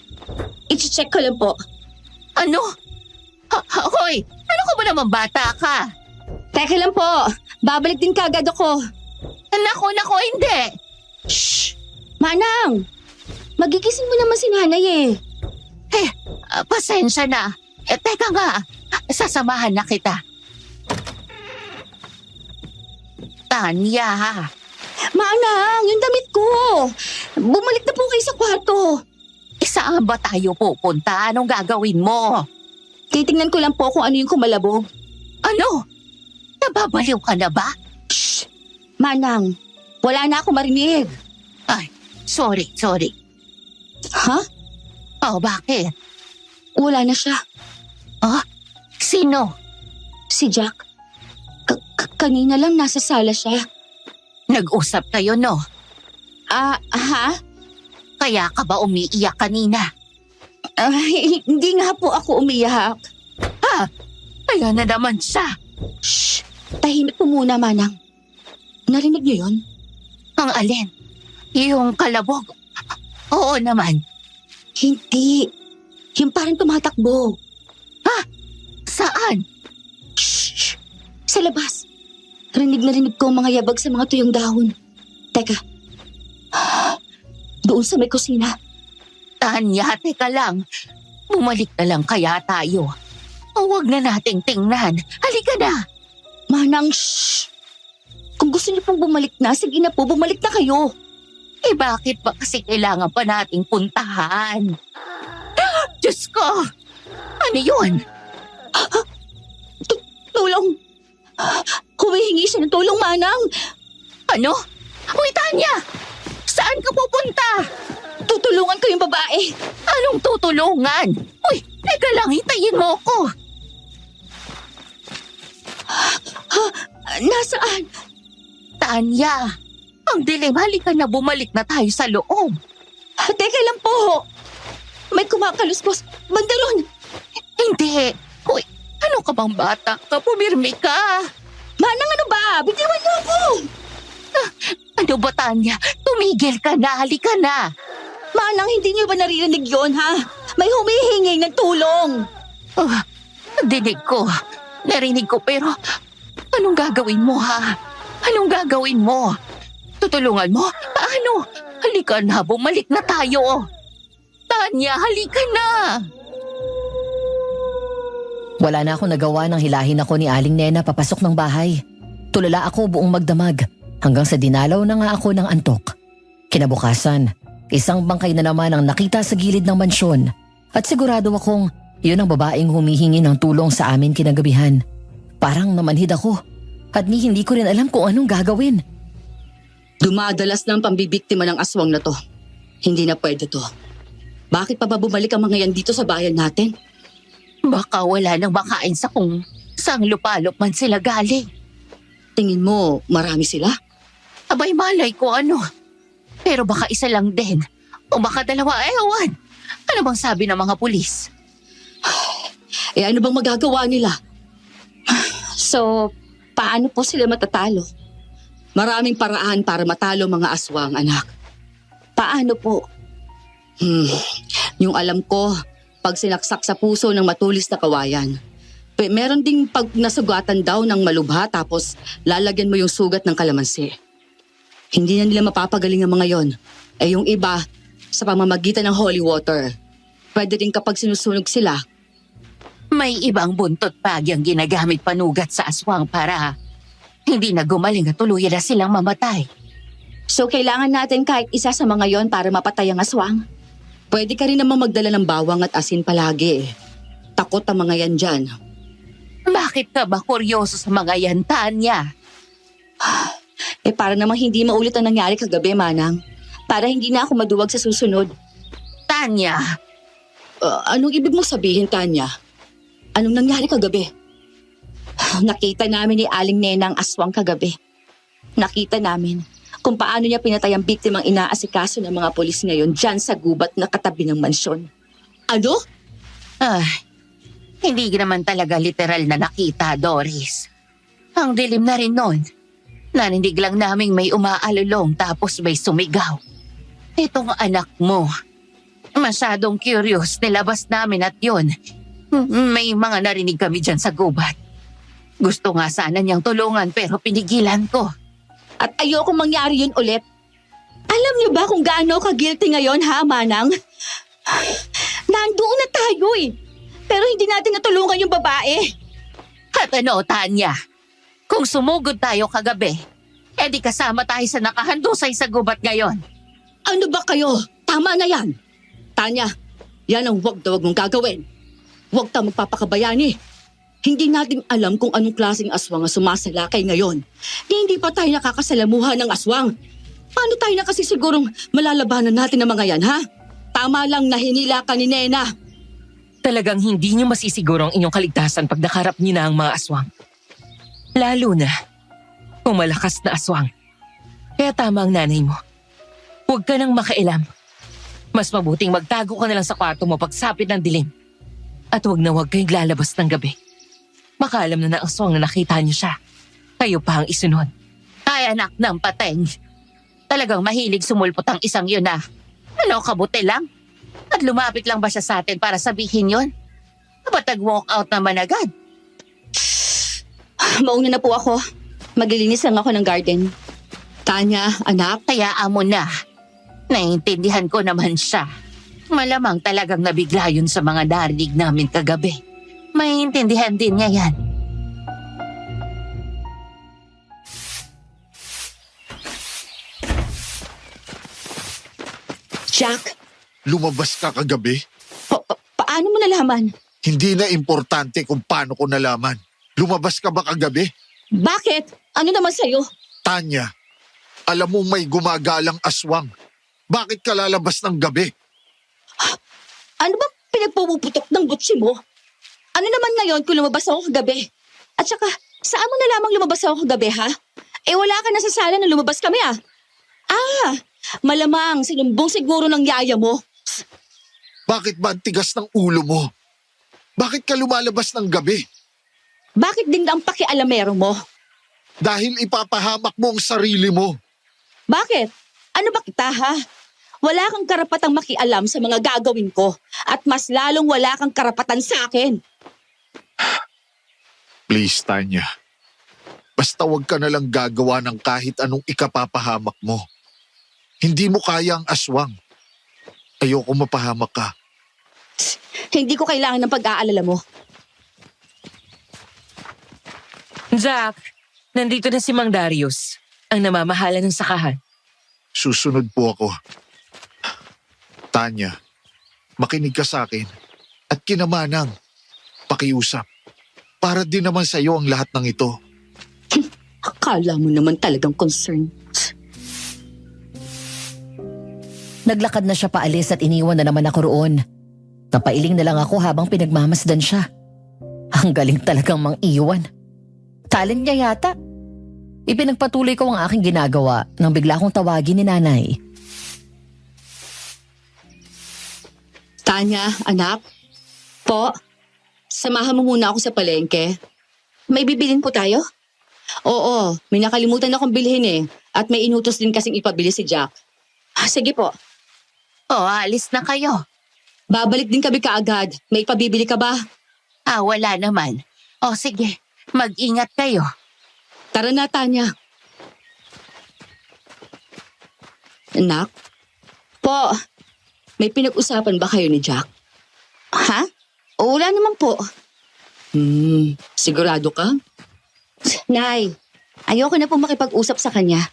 I-check ko lang po. Ano? Hoy, ano ka ba naman bata ka? Teka lang po, babalik din kagad ako. Nako, hindi. Shh! Manang! Magigising mo naman si nanay eh. Pasensya na. Teka nga, sasamahan na kita. Tanya, Manang, yung damit ko. Bumalik na po kayo sa kwarto. saan ba tayo pupunta? Anong gagawin mo? Titingnan ko lang po kung ano yung kumalabog. Ano? Nababaliw ka na ba? Shh! Manang, wala na ako marinig. Ay, sorry. Ha? Oh, bakit? Wala na siya. Sino? Si Jack. Kanina lang nasa sala siya. Nag-usap kayo, no? Ha? Kaya ka ba umiiyak kanina? Hindi nga po ako umiyak. Kaya na naman siya. Shh! Tahimik po muna, Manang. Narinig niyo yun? Ang alin? Yung kalabog? Oo naman. Hindi. Yung parang tumatakbo. Saan? Shh! Sa labas. Rinig na rinig ko ang mga yabag sa mga tuyong dahon. Teka. Doon sa may kusina. Tanya, teka lang. Bumalik na lang kaya tayo. Huwag na nating tingnan. Halika na. Manang, shh! Kung gusto niyo pong bumalik na, sige na po, bumalik na kayo. Bakit ba kasi kailangan pa nating puntahan? Diyos ko! Ano yun? Tulong! Humihingi siya ng tulong, Manang! Ano? Uy, Tanya! Saan ka pupunta? Tutulungan ko yung babae. Anong tutulungan? Uy, teka lang, hintayin mo ko. Nasaan? Tanya, ang dilim, halika na, bumalik na tayo sa loob. Teka lang po. May kumakaluskos. Bandaron! Hindi. Uy, ano ka bang bata ka? Pumirmi ka. Manang, ano ba? Bitiwan niyo ako! Ano ba, Tanya? Tumigil ka na, halika na. Manang, hindi niyo ba naririnig yun, ha? May humihingi ng tulong. Dinig ko. Narinig ko, pero anong gagawin mo, ha? Anong gagawin mo? Tutulungan mo? Paano? Halika na, bumalik na tayo. Tanya, halika na. Wala na akong nagawa nang hilahin ako ni Aling Nena papasok ng bahay. Tulala ako buong magdamag hanggang sa dinalaw na nga ako ng antok. Kinabukasan, isang bangkay na naman ang nakita sa gilid ng mansyon at sigurado akong yun ang babaeng humihingi ng tulong sa amin kinagabihan. Parang namanhid ako at hindi ko rin alam kung anong gagawin. Dumadalas ng pambibiktima ng aswang na to. Hindi na pwede to. Bakit pa ba bumalik ang mga yan dito sa bayan natin? Baka wala nang makain sa kung saang lupalop man sila galing. Tingin mo, marami sila? Abay, malay ko ano. Pero baka isa lang din. O baka dalawa, ewan. Ano bang sabi ng mga pulis? Ano bang magagawa nila? So, paano po sila matatalo? Maraming paraan para matalo mga aswang, anak. Paano po? Yung alam ko, pag sinaksak sa puso ng matulis na kawayan. Meron ding pag nasugatan daw ng malubha tapos lalagyan mo yung sugat ng kalamansi. Hindi na nila mapapagaling ang mga yon. Yung iba, sa pamamagitan ng holy water. Pwede rin kapag sinusunog sila. May ibang buntot pagi ang ginagamit panugat sa aswang para hindi na gumaling at tuluyan na silang mamatay. So, kailangan natin kahit isa sa mga yon para mapatay ang aswang? Pwede ka rin namang magdala ng bawang at asin palagi. Takot ang mga yan dyan. Bakit ka ba kuryoso sa mga yan, Tanya? Para namang hindi maulit ang nangyari kagabi, Manang. Para hindi na ako maduwag sa susunod. Tanya, Anong ibig mong sabihin, Tanya? Anong nangyari kagabi? Nakita namin ni Aling Nena ang aswang kagabi. Nakita namin kung paano niya pinatay ang biktimang inaasikaso ng mga polis ngayon dyan sa gubat na katabi ng mansyon. Ano? hindi naman talaga literal na nakita, Doris. Ang dilim na rin nun. Naninig lang naming may umaalulong tapos may sumigaw. Itong anak mo. Masyadong curious, nilabas namin at yun. May mga narinig kami dyan sa gubat. Gusto nga sana niyang tulungan pero pinigilan ko. At ayokong mangyari yun ulit. Alam niyo ba kung gaano ka-guilty ngayon, ha, Manang? Nandoon na tayo eh. Pero hindi natin natulungan yung babae. At ano, Tanya? Kung sumugod tayo kagabi, edi kasama tayo sa nakahandusay sa gubat ngayon. Ano ba kayo? Tama na yan. Tanya, yan ang wag na wag mong gagawin. Huwag tayong magpapakabayani. Hindi natin alam kung anong klaseng aswang ang sumasalakay ngayon. Hindi pa tayo nakakasalamuha ng aswang. Paano tayo na kasi sigurong malalabanan natin ang mga yan, ha? Tama lang na hinila ka ni Nena. Talagang hindi niyo masisiguro ang inyong kaligtasan pag nakarap niyo na ang mga aswang. Lalo na kung malakas na aswang. Kaya tama ang nanay mo. Huwag ka nang makialam. Mas mabuting magtago ka na lang sa kwarto mo pagsapit ng dilim. At huwag na huwag kayong lalabas ng gabi. Makaalam na ng aswang na nakita niyo siya. Kayo pa ang isunod. Ay, anak ng pateng. Talagang mahilig sumulpot ang isang yun na. Ano, kabuti lang? At lumapit lang ba siya sa atin para sabihin yun? Ba't nag-walk out naman agad? Mauna na po ako. Maglilinis lang ako ng garden. Tanya, anak. Hayaan mo na. Naiintindihan ko naman siya. Malamang talagang nabigla yun sa mga narinig namin kagabi. Maiintindihan din niya yan. Jack, Lumabas ka kagabi? paano mo nalaman? Hindi na importante kung paano ko nalaman. Lumabas ka ba kagabi? Bakit? Ano naman sa'yo? Tanya, alam mo may gumagalang aswang. Bakit ka lalabas ng gabi? Ano ba pinagpuputok ng butsi mo? Ano naman ngayon kung lumabas ako kagabi? At saka, saan mo na lamang lumabas ako kagabi, ha? Wala ka na sa sala na lumabas kami, ah. Malamang sinumbong siguro ng yaya mo. Bakit ba ang tigas ng ulo mo? Bakit ka lumalabas ng gabi? Bakit din ang pakialamero mo? Dahil ipapahamak mo ang sarili mo. Bakit? Ano ba kita, ha? Wala kang karapatang makialam sa mga gagawin ko at mas lalong wala kang karapatan sa akin. Please, Tanya. Basta wag ka nalang gagawa ng kahit anong ikapapahamak mo. Hindi mo kaya ang aswang. Ayoko mapahamak ka. Hindi ko kailangan ng pag-aalala mo. Jack, nandito na si Mang Darius, ang namamahala ng sakahan. Susunod po ako. Tanya, makinig ka sa akin at kinamanang pakiusap. Para din naman sa iyo ang lahat ng ito. Akala mo naman talagang concern. Naglakad na siya paalis at iniwan na naman ako roon. Napailing na lang ako habang pinagmamasdan siya. Ang galing talagang mang-iwan. Talent niya yata. Ipinagpatuloy ko ang aking ginagawa nang bigla akong tawagin ni nanay. Tanya, anak. Po, samahan mo muna ako sa palengke. May bibilin po tayo? Oo, may nakalimutan akong bilhin eh. At may inutos din kasing ipabili si Jack. Sige po. Alis na kayo. Babalik din kami kaagad. May ipabibili ka ba? Wala naman. Sige, mag-ingat kayo. Tara na, Tanya. Anak? Po, may pinag-usapan ba kayo ni Jack? Ha? Wala naman po. Sigurado ka? Nay, ayoko na po makipag-usap sa kanya.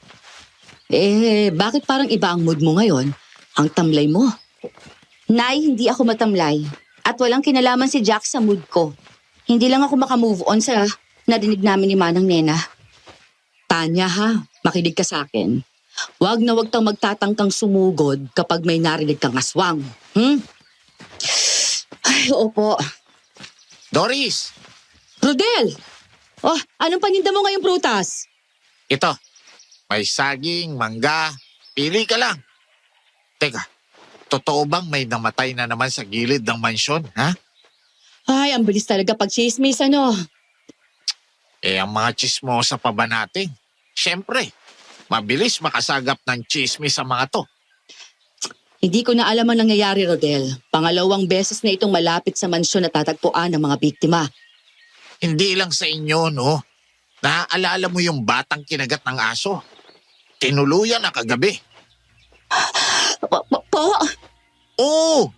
Bakit parang iba ang mood mo ngayon? Ang tamlay mo. Nay, hindi ako matamlay. At walang kinalaman si Jack sa mood ko. Hindi lang ako makamove on sa narinig namin ni Manang Nena. Tanya ha, makinig ka sa akin. Huwag na huwag kang magtatangkang sumugod kapag may narinig kang aswang. Ay, opo. Doris, Rodel! Oh, anong paninda mo ngayong prutas? ito. May saging, mangga. Pili ka lang. Teka, totoo bang may namatay na naman sa gilid ng mansyon, ha? Ay, ang bilis talaga pag chismis, ano? Ang mga chismosa pa ba natin? Siyempre, mabilis makasagap ng chismis sa mga to. Hindi ko na alam ang nangyayari, Rodel. Pangalawang beses na itong malapit sa mansyon na tatagpuan ng mga biktima. Hindi lang sa inyo, no? Naaalala mo yung batang kinagat ng aso? Tinuluyan na kagabi. Po? Oo!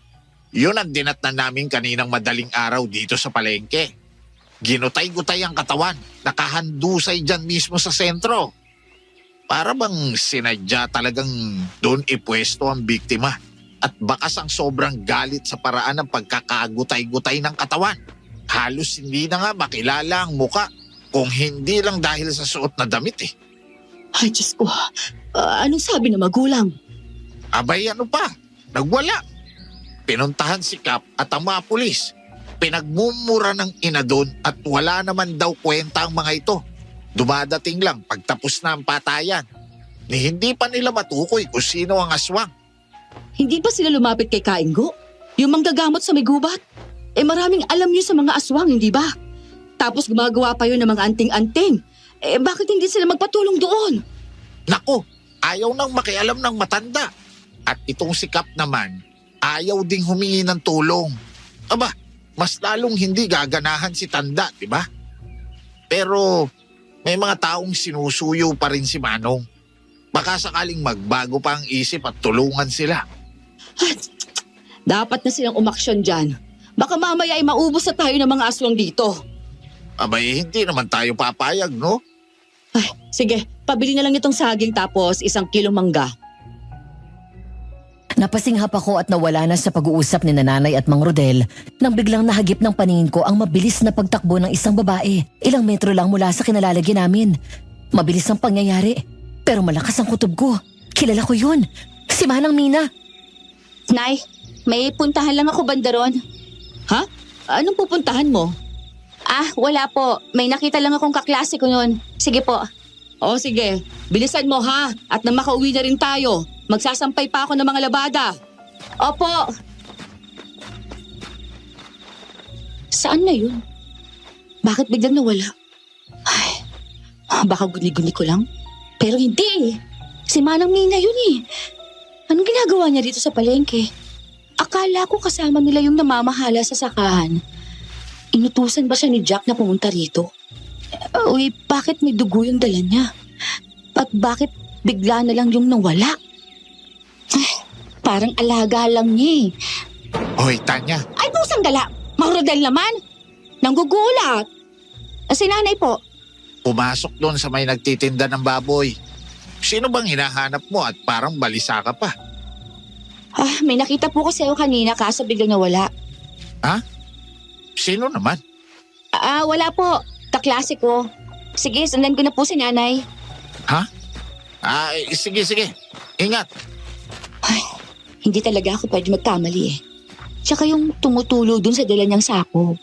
Yun ang dinatnan namin kaninang madaling araw dito sa palengke. Ginutay-gutay ang katawan. Nakahandusay dyan mismo sa sentro. Para bang sinadya talagang doon ipwesto ang biktima. At bakas ang sobrang galit sa paraan ng pagkakagutay-gutay ng katawan. Halos hindi na nga makilala ang muka. Kung hindi lang dahil sa suot na damit eh. Ay, Diyos ko. Anong sabi ng magulang? Abay ano pa? Nagwala. Pinuntahan si Kap at ang mga pulis. Pinagmumura ng ina doon at wala naman daw kwenta ang mga ito. Dumadating lang pagtapos na ang patayan. Ni hindi pa nila matukoy kung sino ang aswang. Hindi ba sila lumapit kay Kaingo? Yung manggagamot sa may gubat? Maraming alam niyo sa mga aswang, hindi ba? Tapos gumagawa pa yun ng mga anting-anting. Bakit hindi sila magpatulong doon? Nako, ayaw nang makialam ng matanda. At itong si Kap naman, ayaw ding humingi ng tulong. Aba, mas lalong hindi gaganahan si Tanda, di ba? Pero may mga taong sinusuyo pa rin si Manong. Baka sakaling magbago pa ang isip at tulungan sila. Dapat na silang umaksyon dyan. Baka mamaya ay maubos na tayo ng mga aswang dito. Abay, hindi naman tayo papayag, no? Ay, sige, pabili na lang itong saging tapos 1 kilong mangga. Napasinghap ako at nawala na sa pag-uusap ni Nanay at Mang Rodel nang biglang nahagip ng paningin ko ang mabilis na pagtakbo ng isang babae. Ilang metro lang mula sa kinalalagyan namin. Mabilis ang pangyayari, pero malakas ang kutob ko. Kilala ko yun. Si Manang Mina. Nay, may puntahan lang ako bandaron. Ha? Anong pupuntahan mo? Wala po. May nakita lang akong kaklase ko noon. Sige po. O sige, bilisan mo ha. At nang makauwi na rin tayo, magsasampay pa ako ng mga labada. Opo. Saan na yun? Bakit biglang nawala? Ay, baka guni-guni ko lang. Pero hindi eh. Si Manang Mina yun eh. Anong ginagawa niya dito sa palengke? Akala ko kasama nila yung namamahala sa sakahan. Inutusan ba siya ni Jack na pumunta rito? Uy, bakit may dugo yung dala niya? At bakit bigla na lang yung nawala? Ay, parang alaga lang niya eh. Hoy, Tanya, Ay, pusang gala! Mahrodel naman! Nanggugulat! Si nanay po. pumasok doon sa may nagtitinda ng baboy. Sino bang hinahanap mo at parang balisa ka pa? May nakita po kasi ako kanina kaso biglang nawala. Sino naman? Wala po. Kaklase ko. Sige, sundan ko na po si nanay. Sige. Ingat. Ay, hindi talaga ako pwede magkamali eh. Tsaka yung tumutulo dun sa dala niyang sako.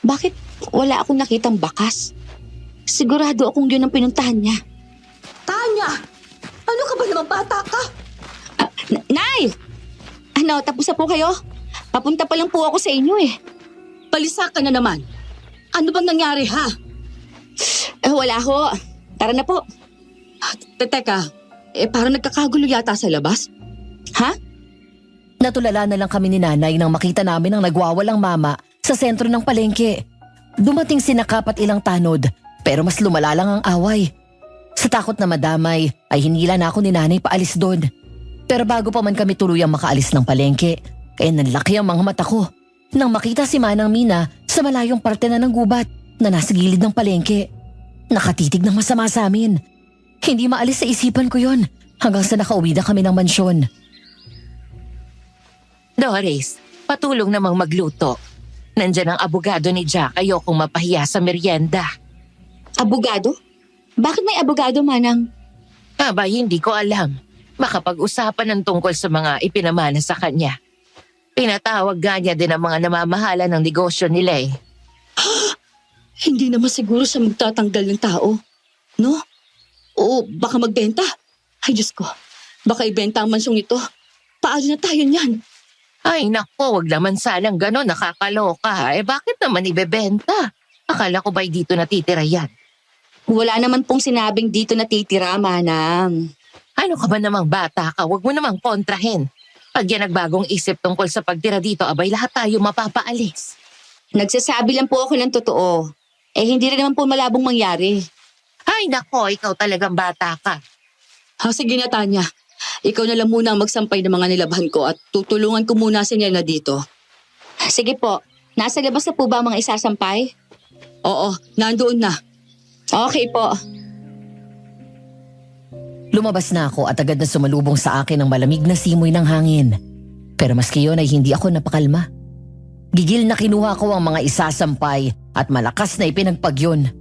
Bakit wala akong nakitang bakas? Sigurado akong yun ang pinuntahan niya. Tanya! Ano ka ba naman, bata ka? Nay! Tapos na po kayo? Papunta pa lang po ako sa inyo eh. Palisa ka na naman. Ano bang nangyari ha? Wala ho. Tara na po. Teka, parang nagkakagulo yata sa labas. Ha? Natulala na lang kami ni Nanay nang makita namin ang nagwawalang mama sa sentro ng palengke. Dumating si Nakap at ilang tanod, pero mas lumala lang ang away. Sa takot na madamay, ay hinila na ako ni Nanay paalis doon. Pero bago pa man kami tuluyang makaalis ng palengke, kaya nanlaki ang mga mata ko nang makita si Manang Mina sa malayong parte na ng gubat na nasa gilid ng palengke. Nakatitig ng masama sa amin. Hindi maalis sa isipan ko yon hanggang sa nakauwi na kami ng mansyon. Doris, patulong namang magluto. Nandyan ang abogado ni Jack. Ayokong mapahiya sa merienda. Abogado? Bakit may abogado, Manang? Aba, hindi ko alam. Makapag-usapan ng tungkol sa mga ipinamana sa kanya. Pinatawag nga niya din ang mga namamahala ng negosyo nila eh. Hindi naman siguro siya magtatanggal ng tao. No? O baka magbenta. Ay, Diyos ko. Baka ibenta ang mansyong ito. Paano na tayo niyan? Ay nako, wag naman sanang gano'n, nakakaloka. Eh bakit naman ibebenta? Akala ko ba'y dito natitira yan? Wala naman pong sinabing dito natitira, Manang. Ano ka ba namang bata ka? Huwag mo namang kontrahin. Pag yan nagbagong isip tungkol sa pagtira dito, abay lahat tayo mapapaalis. Nagsasabi lang po ako ng totoo. Eh hindi rin naman po malabong mangyari. Ay nako, ikaw talagang bata ka. Sige na, Tanya. Ikaw na lang muna ang magsampay ng mga nilabhan ko at tutulungan ko muna si Nena dito. Sige po, nasa labas na po ba ang mga isasampay? Oo, nandoon na. Okay po. Lumabas na ako at agad na sumalubong sa akin ang malamig na simoy ng hangin. Pero maski yun ay hindi ako napakalma. Gigil na kinuha ko ang mga isasampay at malakas na ipinagpagyon.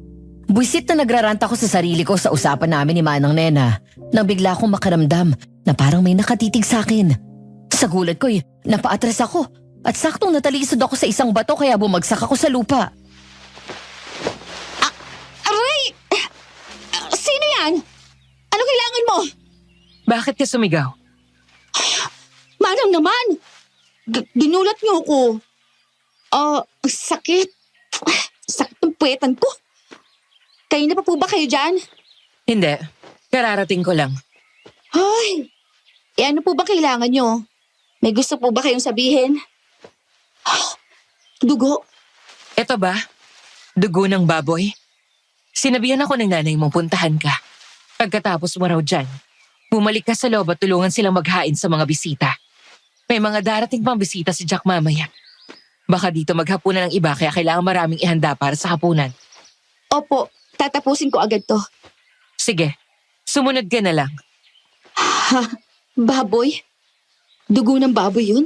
Buisit na nagraranta ko sa sarili ko sa usapan namin ni Manang Nena nang bigla akong makaramdam na parang may nakatitig sa akin. Sa gulat ko'y napaatras ako at saktong natalisod ako sa isang bato kaya bumagsak ako sa lupa. Aray! Sino yan? Ano kailangan mo? Bakit ka sumigaw? Manang naman! Ginulat niyo ako. Sakit. Sakit ng puwetan ko. Kayo na pa po ba kayo dyan? Hindi. Kararating ko lang. Ay, ano po ba kailangan nyo? May gusto po ba kayong sabihin? Dugo. Eto ba? Dugo ng baboy? Sinabihan ako ng nanay mong puntahan ka. Pagkatapos mo raw dyan, bumalik ka sa loob at tulungan silang maghain sa mga bisita. May mga darating pang bisita si Jack mamaya. Baka dito maghapunan ng iba kaya kailangan maraming ihanda para sa hapunan. Opo, tatapusin ko agad to. Sige, sumunod ka na lang. Baboy? Dugo ng baboy yun?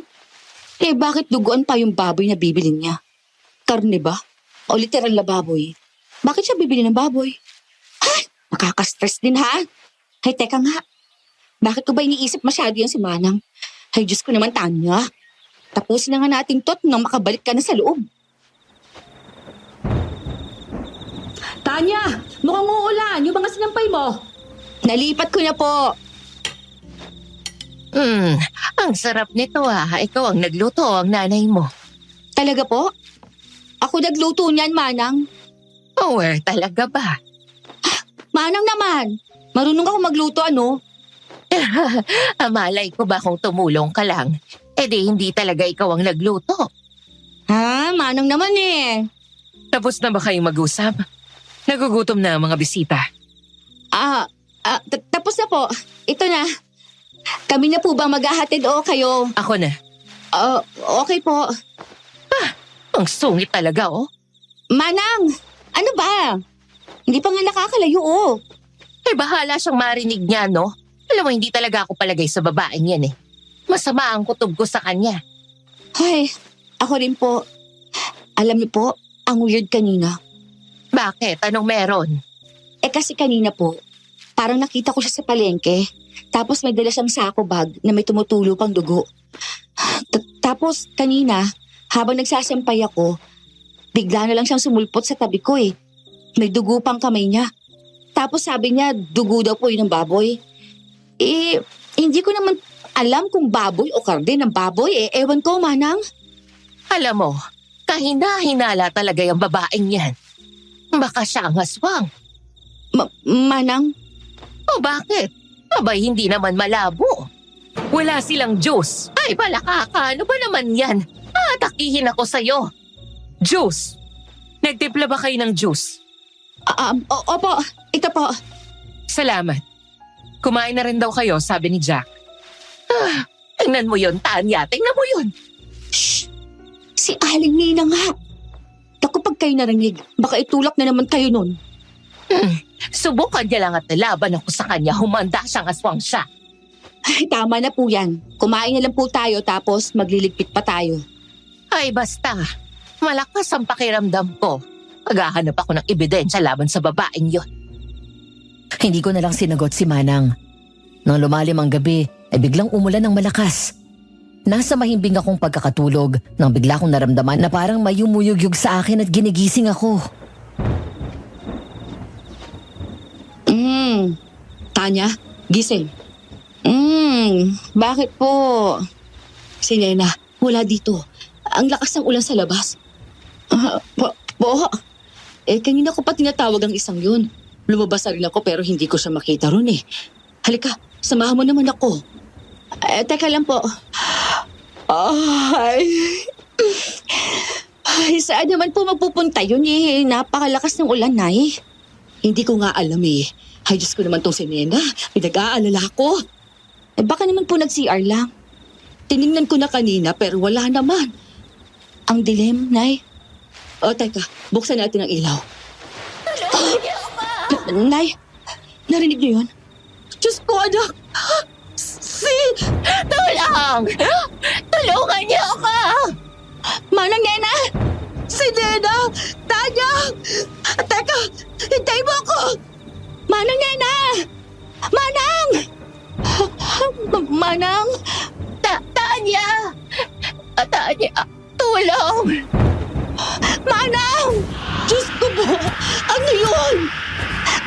Eh bakit duguan pa yung baboy na bibili niya? Karne ba? O literal na baboy? Bakit siya bibili ng baboy? Nakaka-stress din ha? Ay teka nga. Bakit ko ba iniisip masyado yan si Manang? Ay Diyos ko naman, Tanya. Tapusin na nga natin to nang makabalik ka na sa loob. Tanya, mukhang uulan. Yung mga sinampay mo. Nalipat ko na po. Ang sarap nito Ikaw ang nagluto, ang nanay mo. Talaga po? Ako nagluto niyan, Manang. Oh, talaga ba? Manang naman. Marunong ako magluto, ano? Malay ko ba kung tumulong ka lang? Eh di hindi talaga ikaw ang nagluto. Manang naman eh. Tapos na ba kayong mag-usap? Nagugutom na ang mga bisita. Tapos na po. Ito na. Kami na po ba maghahatid o kayo? Ako na. Okay po. Ang sungit talaga, oh. Manang, ano ba? Hindi pa nga nakakalayo, oh. Eh bahala siyang marinig niya, no? Alam mo, hindi talaga ako palagay sa babaeng yan eh. Masama ang kutob ko sa kanya. Ay, ako rin po. Alam niyo po, ang weird kanina. Bakit? Anong meron? Eh kasi kanina po, parang nakita ko siya sa palengke. Tapos may dala siyang sako bag na may tumutulo pang dugo. Tapos kanina, habang nagsasampay ako, bigla na lang siyang sumulpot sa tabi ko eh. May dugo pang kamay niya. Tapos sabi niya, dugo daw po yun ng baboy. Eh, hindi ko naman alam kung baboy o karne ng baboy eh. Ewan ko, Manang. Alam mo, kahina-hinala talaga yung babaeng yan. Baka siya ang aswang. Manang? O bakit? Abay, hindi naman malabo. Wala silang juice. Ay, palakaka, ano ba naman yan? Atakihin ako sa'yo. Juice! Nagtimpla ba kayo ng juice? Opo, ito po. Salamat. Kumain na rin daw kayo, sabi ni Jack. Tingnan mo yun, Tanya. Tingnan mo yun. Shh! Si Aling Nina nga. Naku, pag kayo narinig, baka itulak na naman kayo nun. Subukan niya lang at nalaban ako sa kanya. Humanda siyang aswang siya. Ay, tama na po yan. Kumain na lang po tayo tapos magliligpit pa tayo. Ay basta, malakas ang pakiramdam ko. Maghahanap ako ng ebidensya laban sa babaeng yun. Hindi ko na lang sinagot si Manang. Nang lumalim ang gabi, ay biglang umulan ng malakas. Nasa mahimbing akong pagkakatulog nang bigla kong naramdaman na parang may yumuyugyug sa akin at ginigising ako. Tanya, gising. Bakit po? Si Nena, wala dito. Ang lakas ng ulan sa labas. Po? Kanina ko pa tinatawag ang isang yun. Lumabas na rin ako pero hindi ko siya makita ron eh. Halika, samahan mo naman ako. Teka lang po. Ay, saan naman po magpupunta yun eh? Napakalakas ng ulan, Nay. Hindi ko nga alam eh. Ay, Diyos ko naman tong si Nena. Pinag-aalala ko. Baka naman po nag-CR lang. Tiningnan ko na kanina pero wala naman. Ang dilim, Nay. Teka, buksan natin ang ilaw. Nay, narinig niyo yun? Diyos ko, anak! Tulong! Tulungan niyo ako! Manang Nena! Si Nena! Tanya! Teka, hintay mo ako! Manang Nena! Manang! Manang! Tanya! Tanya! Tulong! Manang! Diyos ko po! Ano yun?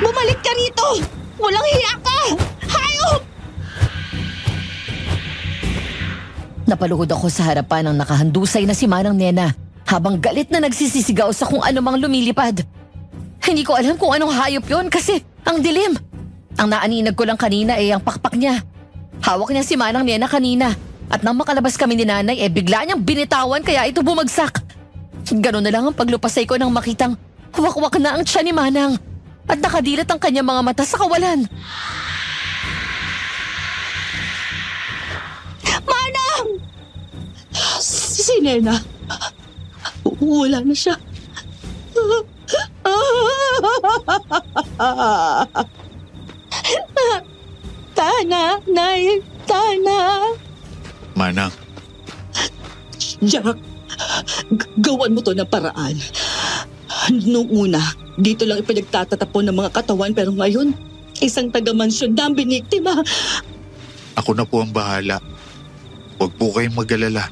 Bumalik ka rito! Walang hiya ka! Hayop! Napaluhod ako sa harapan ng nakahandusay na si Manang Nena habang galit na nagsisisigaw sa kung anumang lumilipad. Hindi ko alam kung anong hayop yon kasi ang dilim. Ang naaninag ko lang kanina ay ang pakpak niya. Hawak niya si Manang Nena kanina at nang makalabas kami ni Nanay bigla niyang binitawan kaya ito bumagsak. Ganun na lang ang paglupasay ko nang makitang wakwak na ang tiyan ni Manang at nakadilat ang kanyang mga mata sa kawalan. Manang! Si Nena. Wala na siya. Tana, Nay, Tana. Manang, Jack, gawan mo to ng paraan. Noong una, dito lang ipinagtatatapon ng mga katawan pero ngayon, isang taga-mansyon na ang biniktima. ako na po ang bahala. Huwag po kayong mag-alala.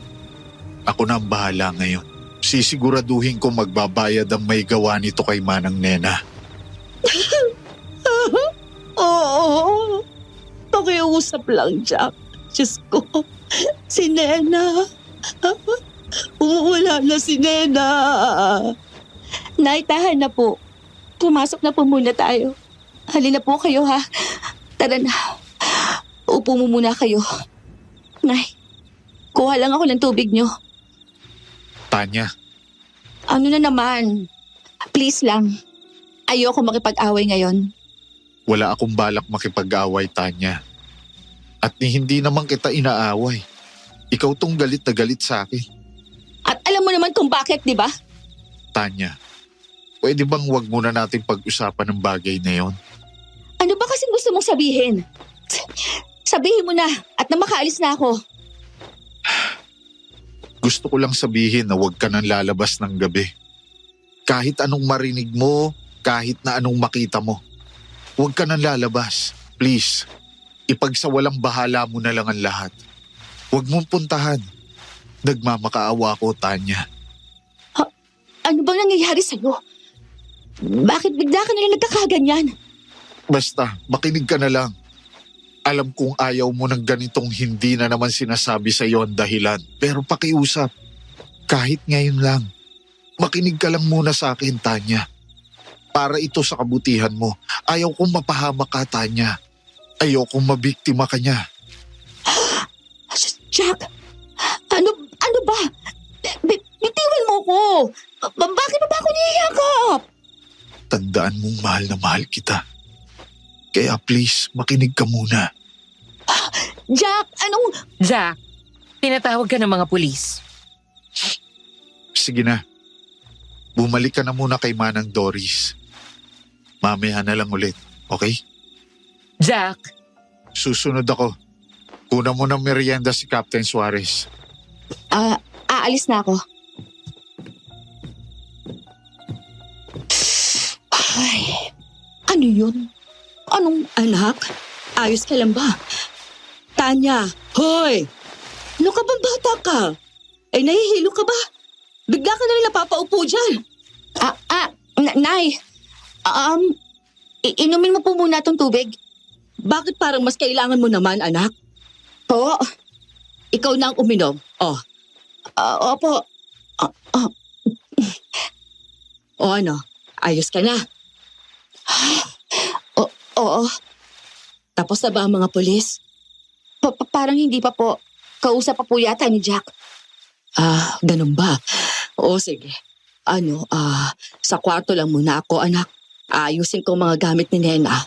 Ako na ang bahala ngayon. Sisiguraduhin ko magbabayad ang may gawa nito kay Manang Nena. Oo. Pakiusap lang, Jack. Diyos ko, si Nena. Wala na si Nena. Nay, tahan na po. Pumasok na po muna tayo. Halina po kayo, ha? Tara na. Upo mo muna kayo. Nay, kuha lang ako ng tubig nyo. Tanya, Ano na naman? Please lang. Ayoko makipag-away ngayon. wala akong balak makipag-away, Tanya. At hindi naman kita inaaway. Ikaw tong galit na galit sa akin. At alam mo naman kung bakit, di ba? Tanya, pwede bang wag muna natin pag-usapan ng bagay na yon? Ano ba kasing gusto mong sabihin? Sabihin mo na at na makaalis na ako. Gusto ko lang sabihin na wag ka nang lalabas ng gabi. Kahit anong marinig mo, kahit na anong makita mo, wag ka nang lalabas. Please, ipagsawalang bahala mo na lang ang lahat. Wag mong puntahan. Nagmamakaawa ko, Tanya. Ano bang nangyayari sa'yo? Bakit bigla ka nalang nagkakaganyan? Basta, makinig ka na lang. Alam kong ayaw mo ng ganitong hindi na naman sinasabi sa iyo ang dahilan. Pero pakiusap, kahit ngayon lang. Makinig ka lang muna sa akin, Tanya. Para ito sa kabutihan mo. Ayaw kong mapahamak ka, Tanya. Ayaw kong mabiktima ka niya. Jack, ano ba? Bitiwan mo ko. Bakit ba ako niyayakap? Tandaan mong mahal na mahal kita. Kaya please, makinig ka muna. Jack, anong... Jack, tinatawag ka ng mga pulis. Sige na. Bumalik ka na muna kay Manang Doris. Mamaya na lang ulit, okay? Jack, Susunod ako. Kuna mo ng merienda si Captain Suarez. Aalis na ako. Ay, ano yun? Anong anak? Ayos ka lang ba? Tanya, hoy! Ano ka bang bata ka? Eh, nahihilo ka ba? Bigla ka na rin napapaupo dyan. Nay. Inumin mo po muna itong tubig. Bakit parang mas kailangan mo naman, anak? Po. Ikaw na ang uminom. Oh, Opo. o ano? Ayos ka na. Oo. Tapos na ba ang mga pulis? Parang hindi pa po. Kausap pa po yata ni Jack. Ganun ba? Oo, sige. Sa kwarto lang muna ako, anak. Ayusin ko ang mga gamit ni Nena.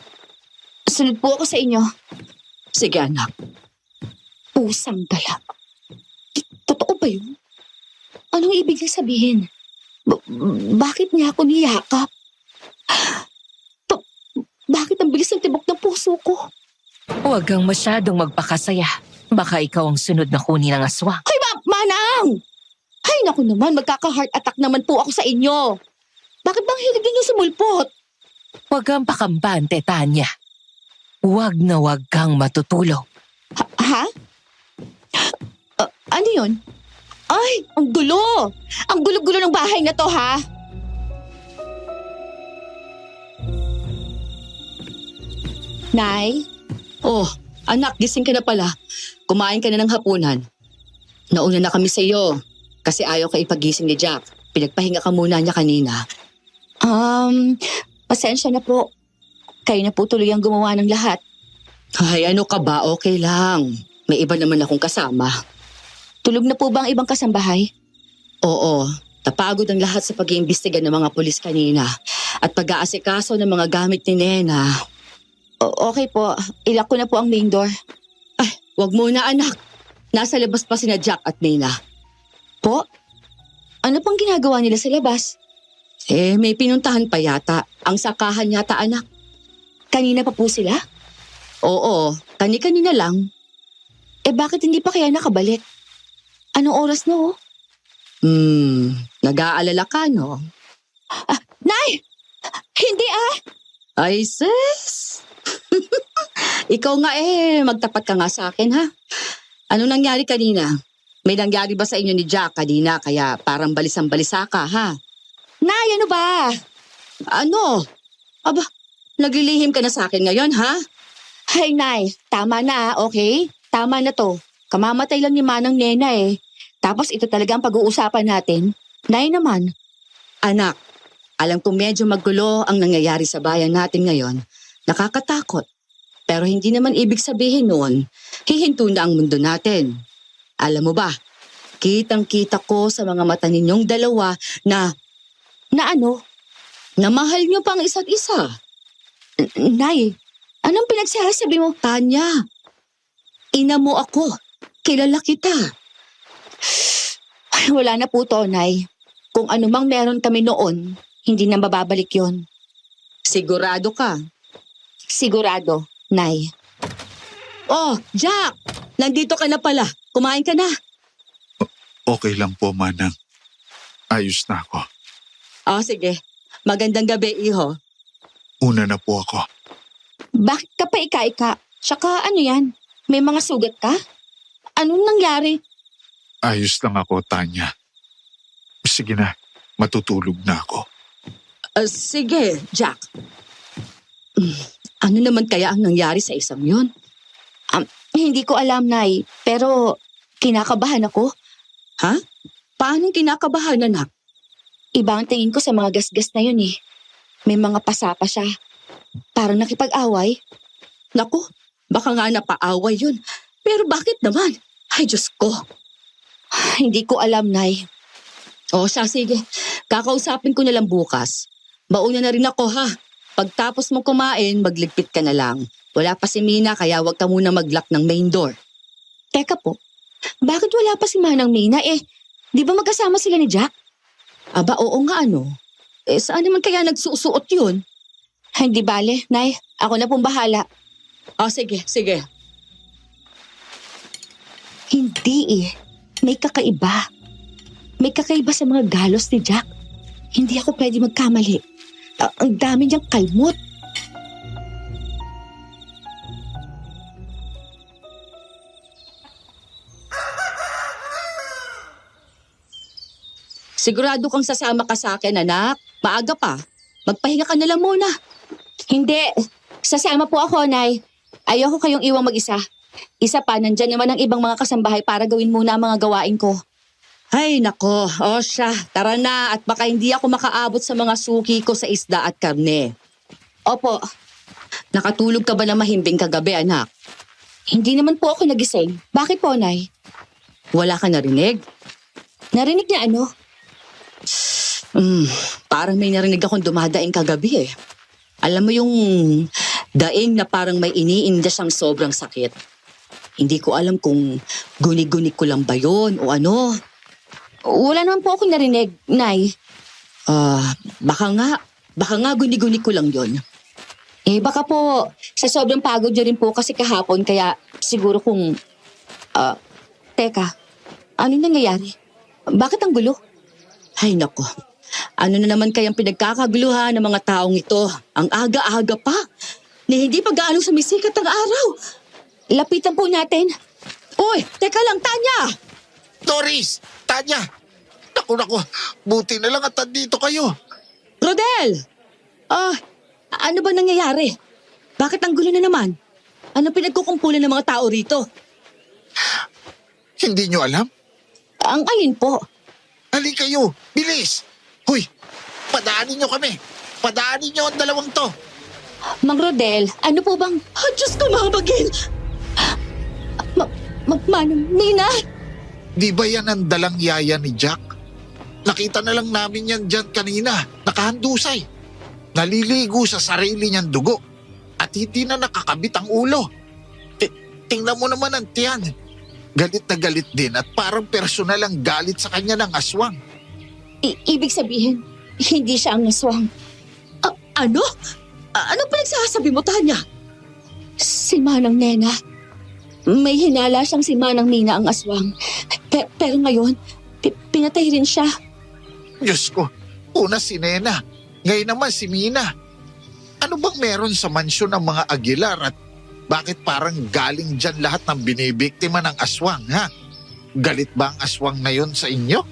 Sunod po ako sa inyo. Sige, anak. Pusang dala. Totoo ba yun? Anong ibig niya sabihin? Bakit niya ako niyakap? Bakit ang bilis ng tibok ng puso ko? Huwag kang masyadong magpakasaya. Baka ikaw ang sunod na kunin ng aswang. Ay, Manang! Ay, naku naman, magkaka-heart attack naman po ako sa inyo. Bakit bang hilig niyo sumulpot? Huwag kang pakambante, Tanya. Huwag na huwag kang matutulog. Ha? Ano yun? Ay, ang gulo! Ang gulo-gulo ng bahay na to, ha? Nay? Oh, anak, gising ka na pala. Kumain ka na ng hapunan. Nauna na kami sa iyo kasi ayaw ka ipagising ni Jack. Pinagpahinga ka muna niya kanina. Pasensya na po. Kayo na po tuloy ang gumawa ng lahat. Ay, ano ka ba? Okay lang. May iba naman akong kasama. Tulog na po ba ang ibang kasambahay? Oo, napagod ang lahat sa pag-iimbestiga ng mga pulis kanina at pag-aasikaso ng mga gamit ni Nena. Okay po. Ilak ko na po ang main door. Ay, wag muna anak. Nasa labas pa sina Jack at Nena. Po? Ano pang ginagawa nila sa labas? Eh, may pinuntahan pa yata. Ang sakahan yata, anak. Kanina pa po sila? Oo, kani-kanina lang. Eh bakit hindi pa kaya nakabalik? Anong oras na oh? Nag-aalala ka, no? Nay! Hindi Ay, sis! Ikaw nga magtapat ka nga sa akin, ha? Ano nangyari kanina? May nangyari ba sa inyo ni Jack kanina kaya parang balisang-balisa ka, ha? Nay, ano ba? Ano? Aba, naglilihim ka na sa akin ngayon, ha? Hay, Nay. Tama na, okay? Tama na to. Kamamatay lang ni Manang Nena Tapos ito talaga ang pag-uusapan natin. Nay naman. Anak, alam ko medyo magulo ang nangyayari sa bayan natin ngayon. Nakakatakot. Pero hindi naman ibig sabihin noon, hihinto na ang mundo natin. Alam mo ba, kitang-kita ko sa mga mata ninyong dalawa na ano? na mahal niyo pang isa't isa. Nay, anong pinagsasabi mo? Tanya, ina mo ako. Kilala kita. Ay, wala na po to, Nay. Kung ano mang meron kami noon, hindi na mababalik yon. Sigurado ka? Sigurado, Nay. Oh, Jack! Nandito ka na pala. Kumain ka na. Okay lang po, Manang. Ayos na ako. Oh, sige. Magandang gabi, iho. Una na po ako. Bakit ka pa ika-ika? Tsaka ano yan? May mga sugat ka? Anong nangyari? Ayos lang ako, Tanya. Sige na, matutulog na ako. Sige, Jack. Ano naman kaya ang nangyari sa isang yun? Hindi ko alam, Nay. Pero kinakabahan ako. Ha? Paano kinakabahan, anak? Iba ang tingin ko sa mga gasgas na yun May mga pasapa siya. Parang nakipag-away. Naku, baka nga napaaway yun. Pero bakit naman? Ay, Diyos ko. Hindi ko alam, Nay. O siya, sige. Kakausapin ko na lang bukas. Mauna na rin ako, ha? Pagtapos mo kumain, magligpit ka na lang. Wala pa si Mina, kaya wag ka muna mag-lock ng main door. Teka po, bakit wala pa si Manang Mina di ba magkasama sila ni Jack? Aba, oo nga ano. Saan naman kaya nagsusuot yun? Hindi bale, Nay. Ako na pong bahala. Sige, sige. Hindi eh. May kakaiba. May kakaiba sa mga galos ni Jack. Hindi ako pwede magkamali. Ang dami niyang kalmot. Sigurado kang sasama ka sa akin, anak. Maaga pa. Magpahinga ka na lang muna. Hindi. Sasama po ako, Nay. Ayoko kayong iwang mag-isa. Isa pa, nandyan naman ang ibang mga kasambahay para gawin muna ang mga gawain ko. Ay, nako. O siya, tara na at baka hindi ako makaabot sa mga suki ko sa isda at karne. Opo, Nakatulog ka ba na mahimbing kagabi, anak? hindi naman po ako nagising. Bakit po, Nay? Wala ka narinig? Narinig niya ano? Parang may narinig akong dumadaing kagabi eh. Alam mo yung daing na parang may iniinda siyang sobrang sakit. Hindi ko alam kung gunig-gunig ko lang ba yun o ano. Wala naman po akong narinig, Nay. Baka nga gunig-gunig ko lang yun. Baka po, sa sobrang pagod niyo rin po kasi kahapon, kaya siguro kung... Teka, ano nangyayari? Bakit ang gulo? Ay nako, ano na naman kayang pinagkakaguluhan ng mga taong ito? Ang aga-aga pa, ni hindi pa gaano sumisikat ang araw. Lapitan po natin. Uy, teka lang, Tanya! Doris! Tanya! Naku, buti na lang at andito kayo. Rodel! Ano ba nangyayari? Bakit ang gulo na naman? Ano pinagkukumpulan ng mga tao rito? Hindi nyo alam? Ang alin po? Halika kayo, bilis! Hoy, padaanin nyo kami. Padaanin nyo ang dalawang to. Mang Rodel, ano po bang... Diyos ko, mga bagin! Manong Nina? Di ba yan ang dalang yaya ni Jack? Nakita na lang namin yan dyan kanina, nakahandusay. Naliligo sa sarili niyang dugo at hindi na nakakabit ang ulo. Tingnan mo naman ang tiyan. Galit na galit din at parang personal ang galit sa kanya ng aswang. Ibig sabihin, hindi siya ang aswang. Ano? Ano pinagsasabi mo, Tanya? Si Manang Nena. May hinala siyang si Manang Nina ang aswang. Pero ngayon, pinatay rin siya. Diyos ko, una si Nena, ngayon naman si Mina. Ano bang meron sa mansyon ng mga Aguilar at bakit parang galing dyan lahat ng binibiktima ng aswang, ha? Galit ba ang aswang na yun sa inyo?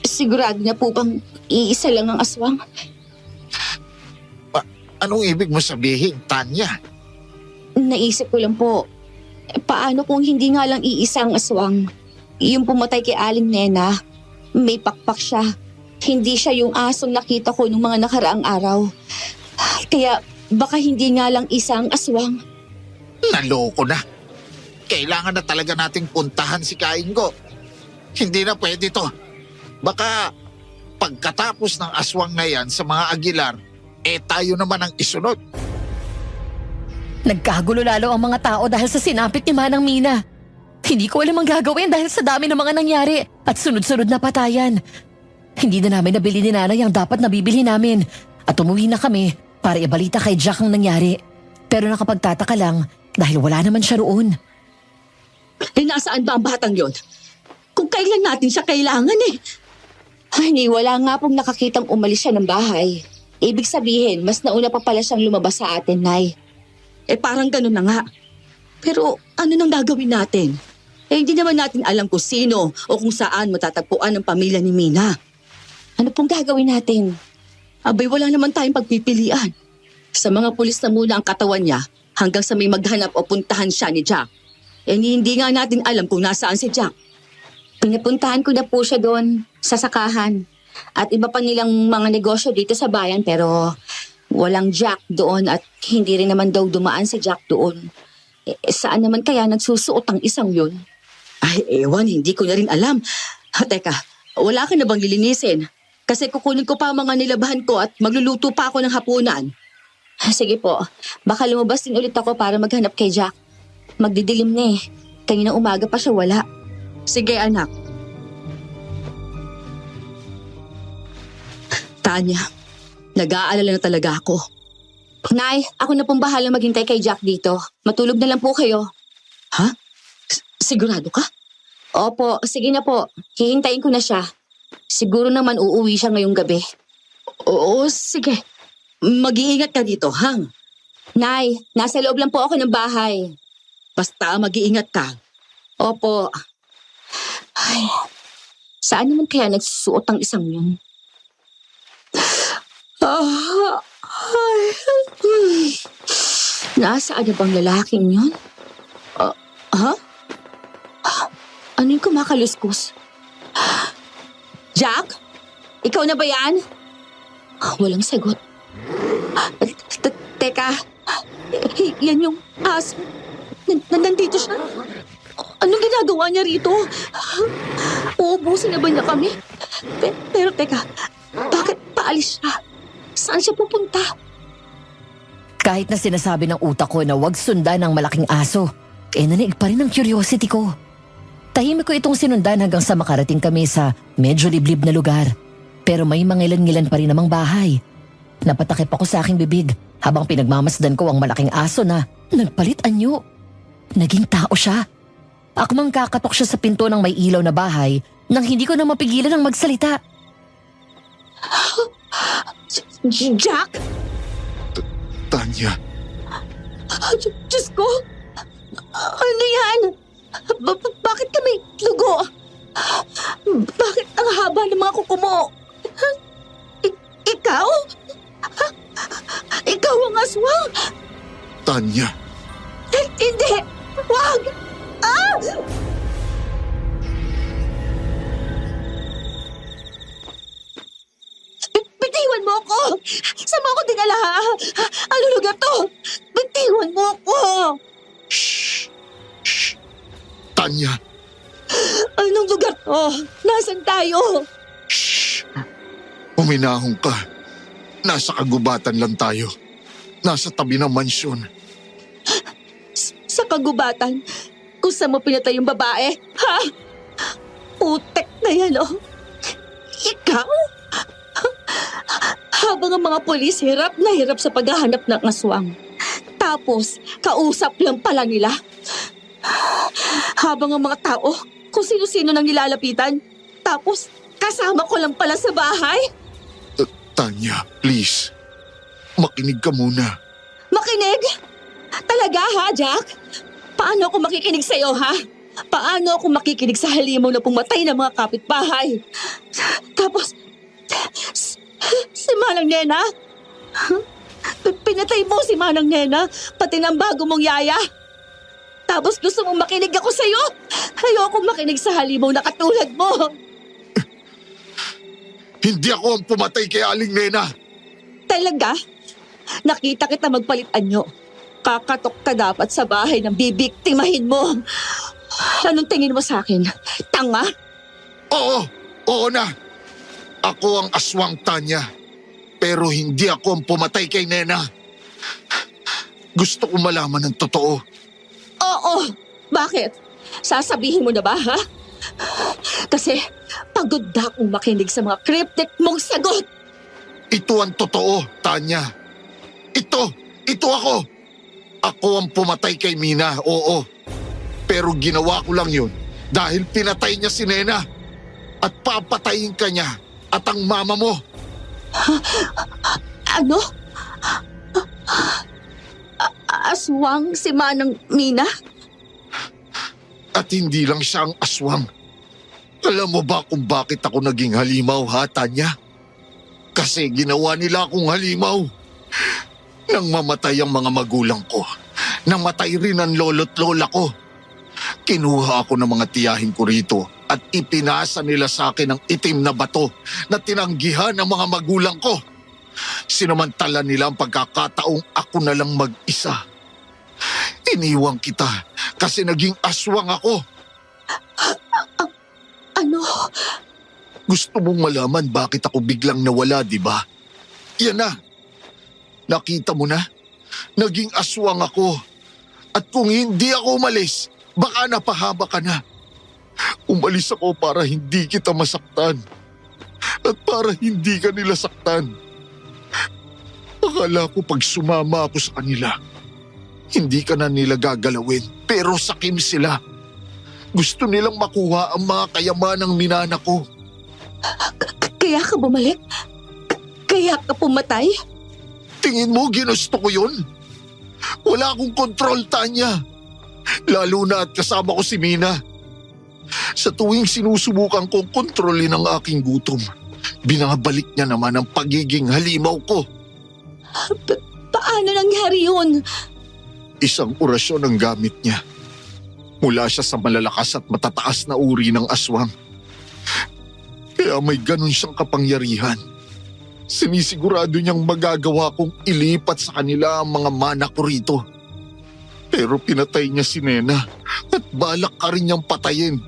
Sigurado na po bang iisa lang ang aswang? Anong ibig mo sabihin, Tanya? Naisip ko lang po, paano kung hindi nga lang iisang aswang? Yung pumatay kay Aling Nena, may pakpak siya. Hindi siya yung asong nakita ko nung mga nakaraang araw. Kaya baka hindi nga lang isang aswang. Naloko na. Kailangan na talaga nating puntahan si Kaingo. Hindi na pwede to. Baka pagkatapos ng aswang na yan sa mga Aguilar, tayo naman ang isunod. Nagkagulo lalo ang mga tao dahil sa sinapit ni Manang Mina. Hindi ko alam ang gagawin dahil sa dami ng mga nangyari at sunod-sunod na patayan. Hindi na namin nabili ni Nanay ang dapat nabibili namin at umuwi na kami para ibalita kay Jack ang nangyari. Pero nakapagtataka lang dahil wala naman siya roon. Nasaan ba ang batang yon? Kung kailan natin siya kailangan eh. Ay, wala nga pong nakakitang umalis siya ng bahay. Ibig sabihin, mas nauna pa pala siyang lumabas sa atin, Nay. Parang ganun na nga. Pero ano nang gagawin natin? Hindi naman natin alam kung sino o kung saan matatagpuan ang pamilya ni Mina. Ano pong gagawin natin? Abay, wala naman tayong pagpipilian. Sa mga pulis na muna ang katawan niya hanggang sa may maghanap o puntahan siya ni Jack. Hindi nga natin alam kung nasaan si Jack. Pinapuntahan ko na po siya doon sa sakahan. At iba pa nilang mga negosyo dito sa bayan pero walang Jack doon at hindi rin naman daw dumaan si Jack doon. Saan naman kaya nagsusuot ang isang yun? Ay, ewan, hindi ko na rin alam. Teka, wala ka na bang lilinisin? Kasi kukunin ko pa ang mga nilabahan ko at magluluto pa ako ng hapunan. Sige po, baka lumabas din ulit ako para maghanap kay Jack. Magdidilim na eh. Kanina umaga pa siya wala. Sige, anak. Tanya, nag-aalala na talaga ako. Nay, ako na pong bahala maghintay kay Jack dito. Matulog na lang po kayo. Ha? Sigurado ka? Opo, sige na po. Hihintayin ko na siya. Siguro naman uuwi siya ngayong gabi. Oo, sige. Mag-iingat ka dito, hang. Nay, nasa loob lang po ako ng bahay. Basta mag-iingat ka. Opo. Ay, saan naman kaya nagsusuot ang isang yun? Nasaan na bang lalaking yun? Ha? Ano yung kumakaluskus? Jack? Ikaw na ba yan? Walang sagot. Teka, yan yung aso. Nandito siya. Anong ginagawa niya rito? Uubusin na ba niya kami? Pero teka, bakit paalis siya? Saan siya pupunta? Kahit na sinasabi ng utak ko na wag sundan ng malaking aso, naniig pa rin ang curiosity ko. Tahimik ko itong sinundan hanggang sa makarating kami sa medyo liblib na lugar. Pero may mangilan-ngilan pa rin namang bahay. Napatakip ako sa aking bibig habang pinagmamasdan ko ang malaking aso na nagpalit anyo. Naging tao siya. Akmang kakatok siya sa pinto ng may ilaw na bahay nang hindi ko na mapigilan ang magsalita. Jack? Tanya, Diyos ko! Ano yan? Bakit kami dugo? Bakit ang haba ng mga kuko mo? Ikaw? Ikaw ang aswang? Tanya, Hindi! Wag! Ah! Bitiwan mo ako! Saan mo ako dinala, ha? Ano lugar to? Bitiwan mo ako! Tanya, Anong lugar to? Nasaan tayo? huminahon ka. Nasa kagubatan lang tayo. Nasa tabi ng mansyon. Sa kagubatan? Kung saan mo pinatay yung babae? Ha? Putek na yan, oh. Ikaw? Habang ang mga polis hirap na hirap sa paghahanap ng aswang. Tapos, kausap lang pala nila. Habang ang mga tao, kung sino-sino nang nilalapitan. Tapos, kasama ko lang pala sa bahay. Tanya, please. Makinig ka muna. Makinig? Talaga, ha, Jack? Paano ako makikinig sa'yo, ha? Paano ako makikinig sa halimaw na pumatay ng mga kapitbahay? Tapos, si Manang Nena? Pinatay mo si Manang Nena, pati ng bago mong yaya. Tapos gusto mong makinig ako sa'yo? Ayokong makinig sa halimaw na katulad mo. Hindi ako ang pumatay kay Aling Nena. Talaga? Nakita kita magpalit anyo. Kakatok ka dapat sa bahay ng bibiktimahin mo. Anong tingin mo sa akin? Tanga? Oo na. Ako ang aswang, Tanya. Pero hindi ako ang pumatay kay Nena. Gusto ko malaman ng totoo. Oo. Bakit? Sasabihin mo na ba, ha? Kasi pagod na akong makinig sa mga cryptic mong sagot. Ito ang totoo, Tanya. Ito ako. Ako ang pumatay kay Mina, oo. Pero ginawa ko lang yun dahil pinatay niya si Nena. At papatayin ka niya at ang mama mo. Ano? Aswang si Manang Mina? At hindi lang siya ang aswang. Alam mo ba kung bakit ako naging halimaw, ha, Tanya? Kasi ginawa nila akong halimaw. Nang mamatay ang mga magulang ko, namatay rin ang lolo't lola ko. Kinuha ako ng mga tiyahin ko rito at ipinasa nila sa akin ang itim na bato na tinanggihan ng mga magulang ko. Sinamantala nila ang pagkakataong ako na lang mag-isa. Iniwang kita kasi naging aswang ako. Ano? Gusto mong malaman bakit ako biglang nawala, di ba? Yan na. Nakita mo na? Naging aswang ako. At kung hindi ako umalis, baka napahaba ka na. Umalis ako para hindi kita masaktan. At para hindi ka nila saktan. Akala ko pag sumama ako sa kanila, hindi ka na nila gagalawin. Pero sakim sila. Gusto nilang makuha ang mga kayamanang minana ko. Kaya ka bumalik? Kaya ka pumatay? Tingin mo ginusto ko yun? Wala akong kontrol, Tanya. Lalo na at kasama ko si Mina. Sa tuwing sinusubukan kong kontrolin ang aking gutom, binabalik niya naman ang pagiging halimaw ko. Paano nangyari yun? Isang orasyon ang gamit niya. Mula siya sa malalakas at matataas na uri ng aswang. Kaya may ganun siyang kapangyarihan. Sinisigurado niyang magagawa kong ilipat sa kanila ang mga mana ko rito. Pero pinatay niya si Nena at balak ka rin niyang patayin.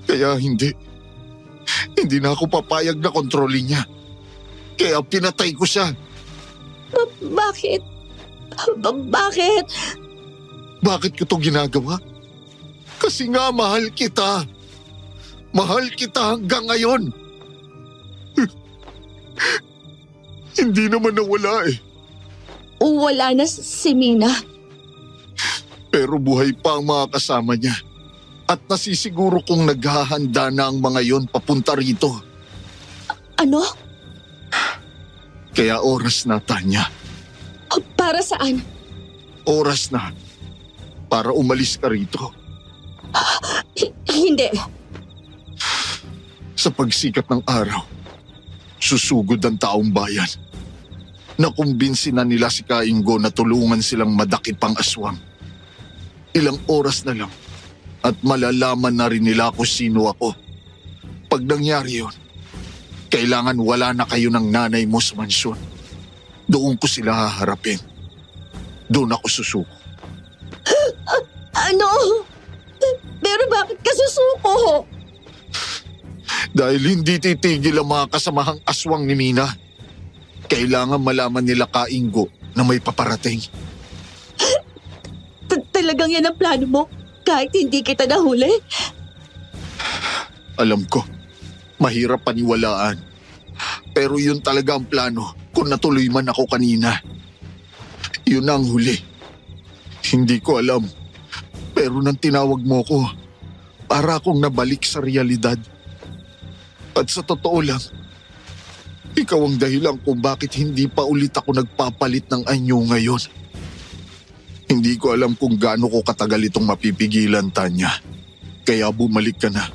Kaya hindi. Hindi na ako papayag na kontrolin niya. Kaya pinatay ko siya. Bakit? Bakit? Bakit ko to ginagawa? Kasi nga mahal kita. Mahal kita hanggang ngayon. Hindi naman nawala eh. Wala na si Mina. Pero buhay pa ang mga kasama niya. At nasisiguro kong naghahanda na ang mga yon papunta rito. Ano? Kaya oras na, Tanya. Para saan? Oras na. Para umalis ka rito. Hindi. Sa pagsikat ng araw, susugod ang taong bayan. Nakumbinsi na nila si Kaingo na tulungan silang madakip ang aswang. Ilang oras na lang at malalaman na rin nila kung sino ako. Pag nangyari yun, kailangan wala na kayo ng nanay mo sa mansyon. Doon ko sila haharapin. Doon ako susuko. Ano? Pero bakit ka susuko? Dahil hindi titigil ang mga kasamahang aswang ni Mina. Kailangan malaman nila Kaingo na may paparating. Talagang yan ang plano mo? Kahit hindi kita nahuli? Alam ko, mahirap paniwalaan. Pero yun talaga ang plano kung natuloy man ako kanina. Yun ang huli. Hindi ko alam. Pero nang tinawag mo ko, para akong nabalik sa realidad. At sa totoo lang, ikaw ang dahilan kung bakit hindi pa ulit ako nagpapalit ng anyo ngayon. Hindi ko alam kung gaano ko katagal itong mapipigilan, Tanya. Kaya bumalik ka na.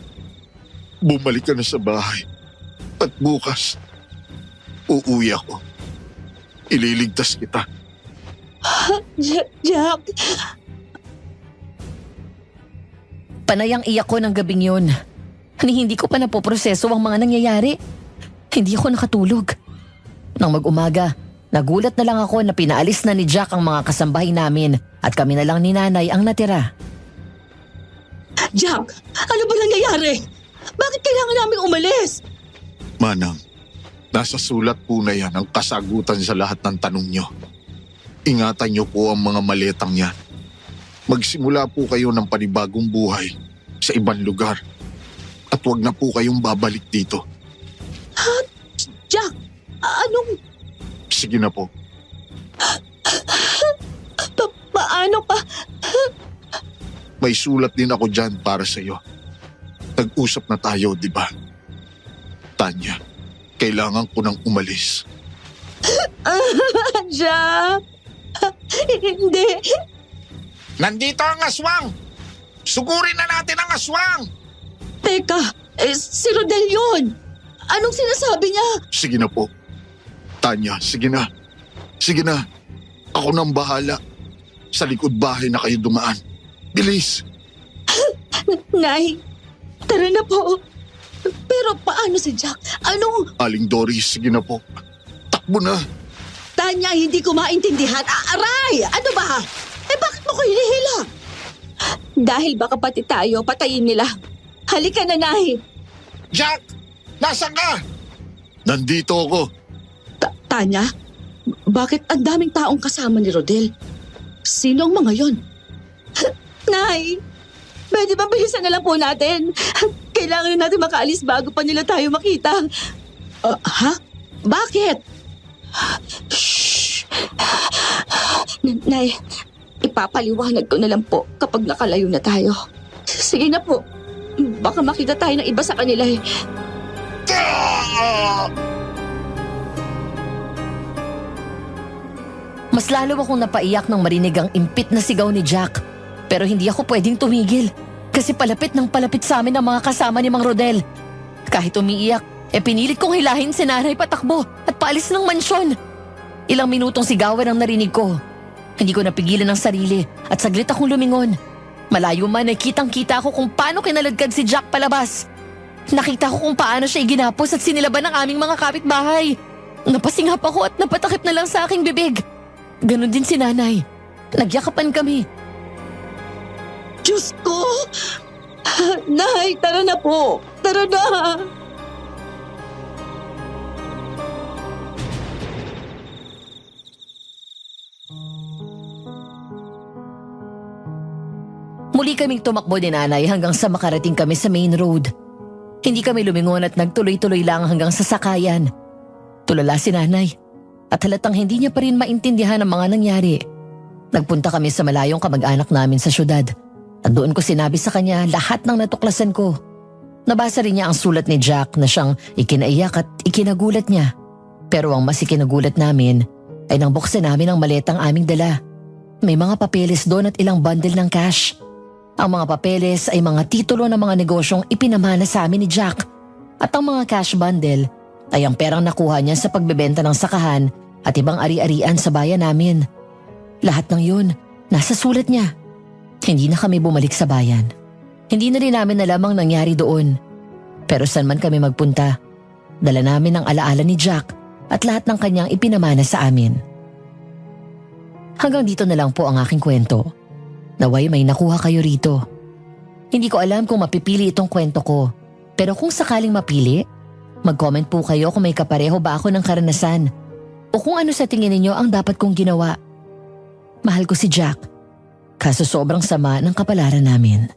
Bumalik ka na sa bahay. At bukas, uuwi ako. Ililigtas kita. Jack. Panayang iyak ko ng gabing yun. Hindi ko pa napoproseso ang mga nangyayari. Hindi ako nakatulog. Nang mag-umaga, nagulat na lang ako na pinaalis na ni Jack ang mga kasambahay namin at kami na lang ni Nanay ang natira. Jack, ano ba nangyayari? Bakit kailangan namin umalis? Manang, nasa sulat po na yan ang kasagutan sa lahat ng tanong nyo. Ingatan nyo po ang mga maletang yan. Magsimula po kayo ng panibagong buhay sa ibang lugar. At huwag na po kayong babalik dito. Jack, anong... Sige na po. Paano pa? May sulat din ako dyan para sa'yo. Nag-usap na tayo, di ba? Tanya, kailangan ko nang umalis. Jack! Hindi. Nandito ang aswang! Sugurin na natin ang aswang! Teka, si Rodel yun. Anong sinasabi niya? Sige na po. Tanya, sige na. Sige na. Ako nang bahala. Sa likod bahay na kayo dumaan. Bilis! Nay, tara na po. Pero paano si Jack? Anong... Aling Doris, sige na po. Takbo na. Tanya, hindi ko maintindihan. Aray! Ano ba? Bakit mo ko hinihila? Dahil baka pati tayo, patayin nila. Halika na, Nay. Jack! Nasaan ka? Nandito ako. Tanya, bakit ang daming taong kasama ni Rodel? Sino ang mga yon? Nay, pwede ba bilisan na lang po natin? Kailangan na natin makaalis bago pa nila tayo makita. Ha? Bakit? Shh! Nay, ipapaliwanag ko na lang po kapag nakalayo na tayo. Sige na po. Baka makita tayo ng iba sa kanila eh. Mas lalo akong napaiyak nang marinig ang impit na sigaw ni Jack. Pero hindi ako pwedeng tumigil kasi palapit ng palapit sa amin ang mga kasama ni Mang Rodel. Kahit umiiyak, pinilit kong hilahin si nanay patakbo at paalis ng mansyon. Ilang minutong sigawan ang narinig ko. Hindi ko napigilan ang sarili at saglit akong lumingon. Malayo man ay kitang-kita ko kung paano kinaladkad si Jack palabas. Nakita ko kung paano siya iginapos at sinilaban ng aming mga kapitbahay. Napasingap ako at napatakip na lang sa aking bibig. Ganon din si nanay. Nagyakapan kami. Diyos ko! Nay, tara na po! Tara na! Muli kaming tumakbo ni nanay hanggang sa makarating kami sa main road. Hindi kami lumingon at nagtuloy-tuloy lang hanggang sa sakayan. Tulala si nanay at halatang hindi niya pa rin maintindihan ang mga nangyari. Nagpunta kami sa malayong kamag-anak namin sa syudad at doon ko sinabi sa kanya lahat ng natuklasan ko. Nabasa rin niya ang sulat ni Jack na siyang ikinaiyak at ikinagulat niya. Pero ang mas ikinagulat namin ay nang buksan namin ang maletang aming dala. May mga papeles doon at ilang bundle ng cash. Ang mga papeles ay mga titulo ng mga negosyong ipinamana sa amin ni Jack. At ang mga cash bundle ay ang perang nakuha niya sa pagbebenta ng sakahan at ibang ari-arian sa bayan namin. Lahat ng yun, nasa sulat niya. Hindi na kami bumalik sa bayan. Hindi na rin namin alam ang nangyari doon. Pero saan man kami magpunta, dala namin ang alaala ni Jack at lahat ng kanyang ipinamana sa amin. Hanggang dito na lang po ang aking kwento. Naway may nakuha kayo rito. Hindi ko alam kung mapipili itong kwento ko. Pero kung sakaling mapili, mag-comment po kayo kung may kapareho ba ako ng karanasan o kung ano sa tingin ninyo ang dapat kong ginawa. Mahal ko si Jack, kaso sobrang sama ng kapalaran namin.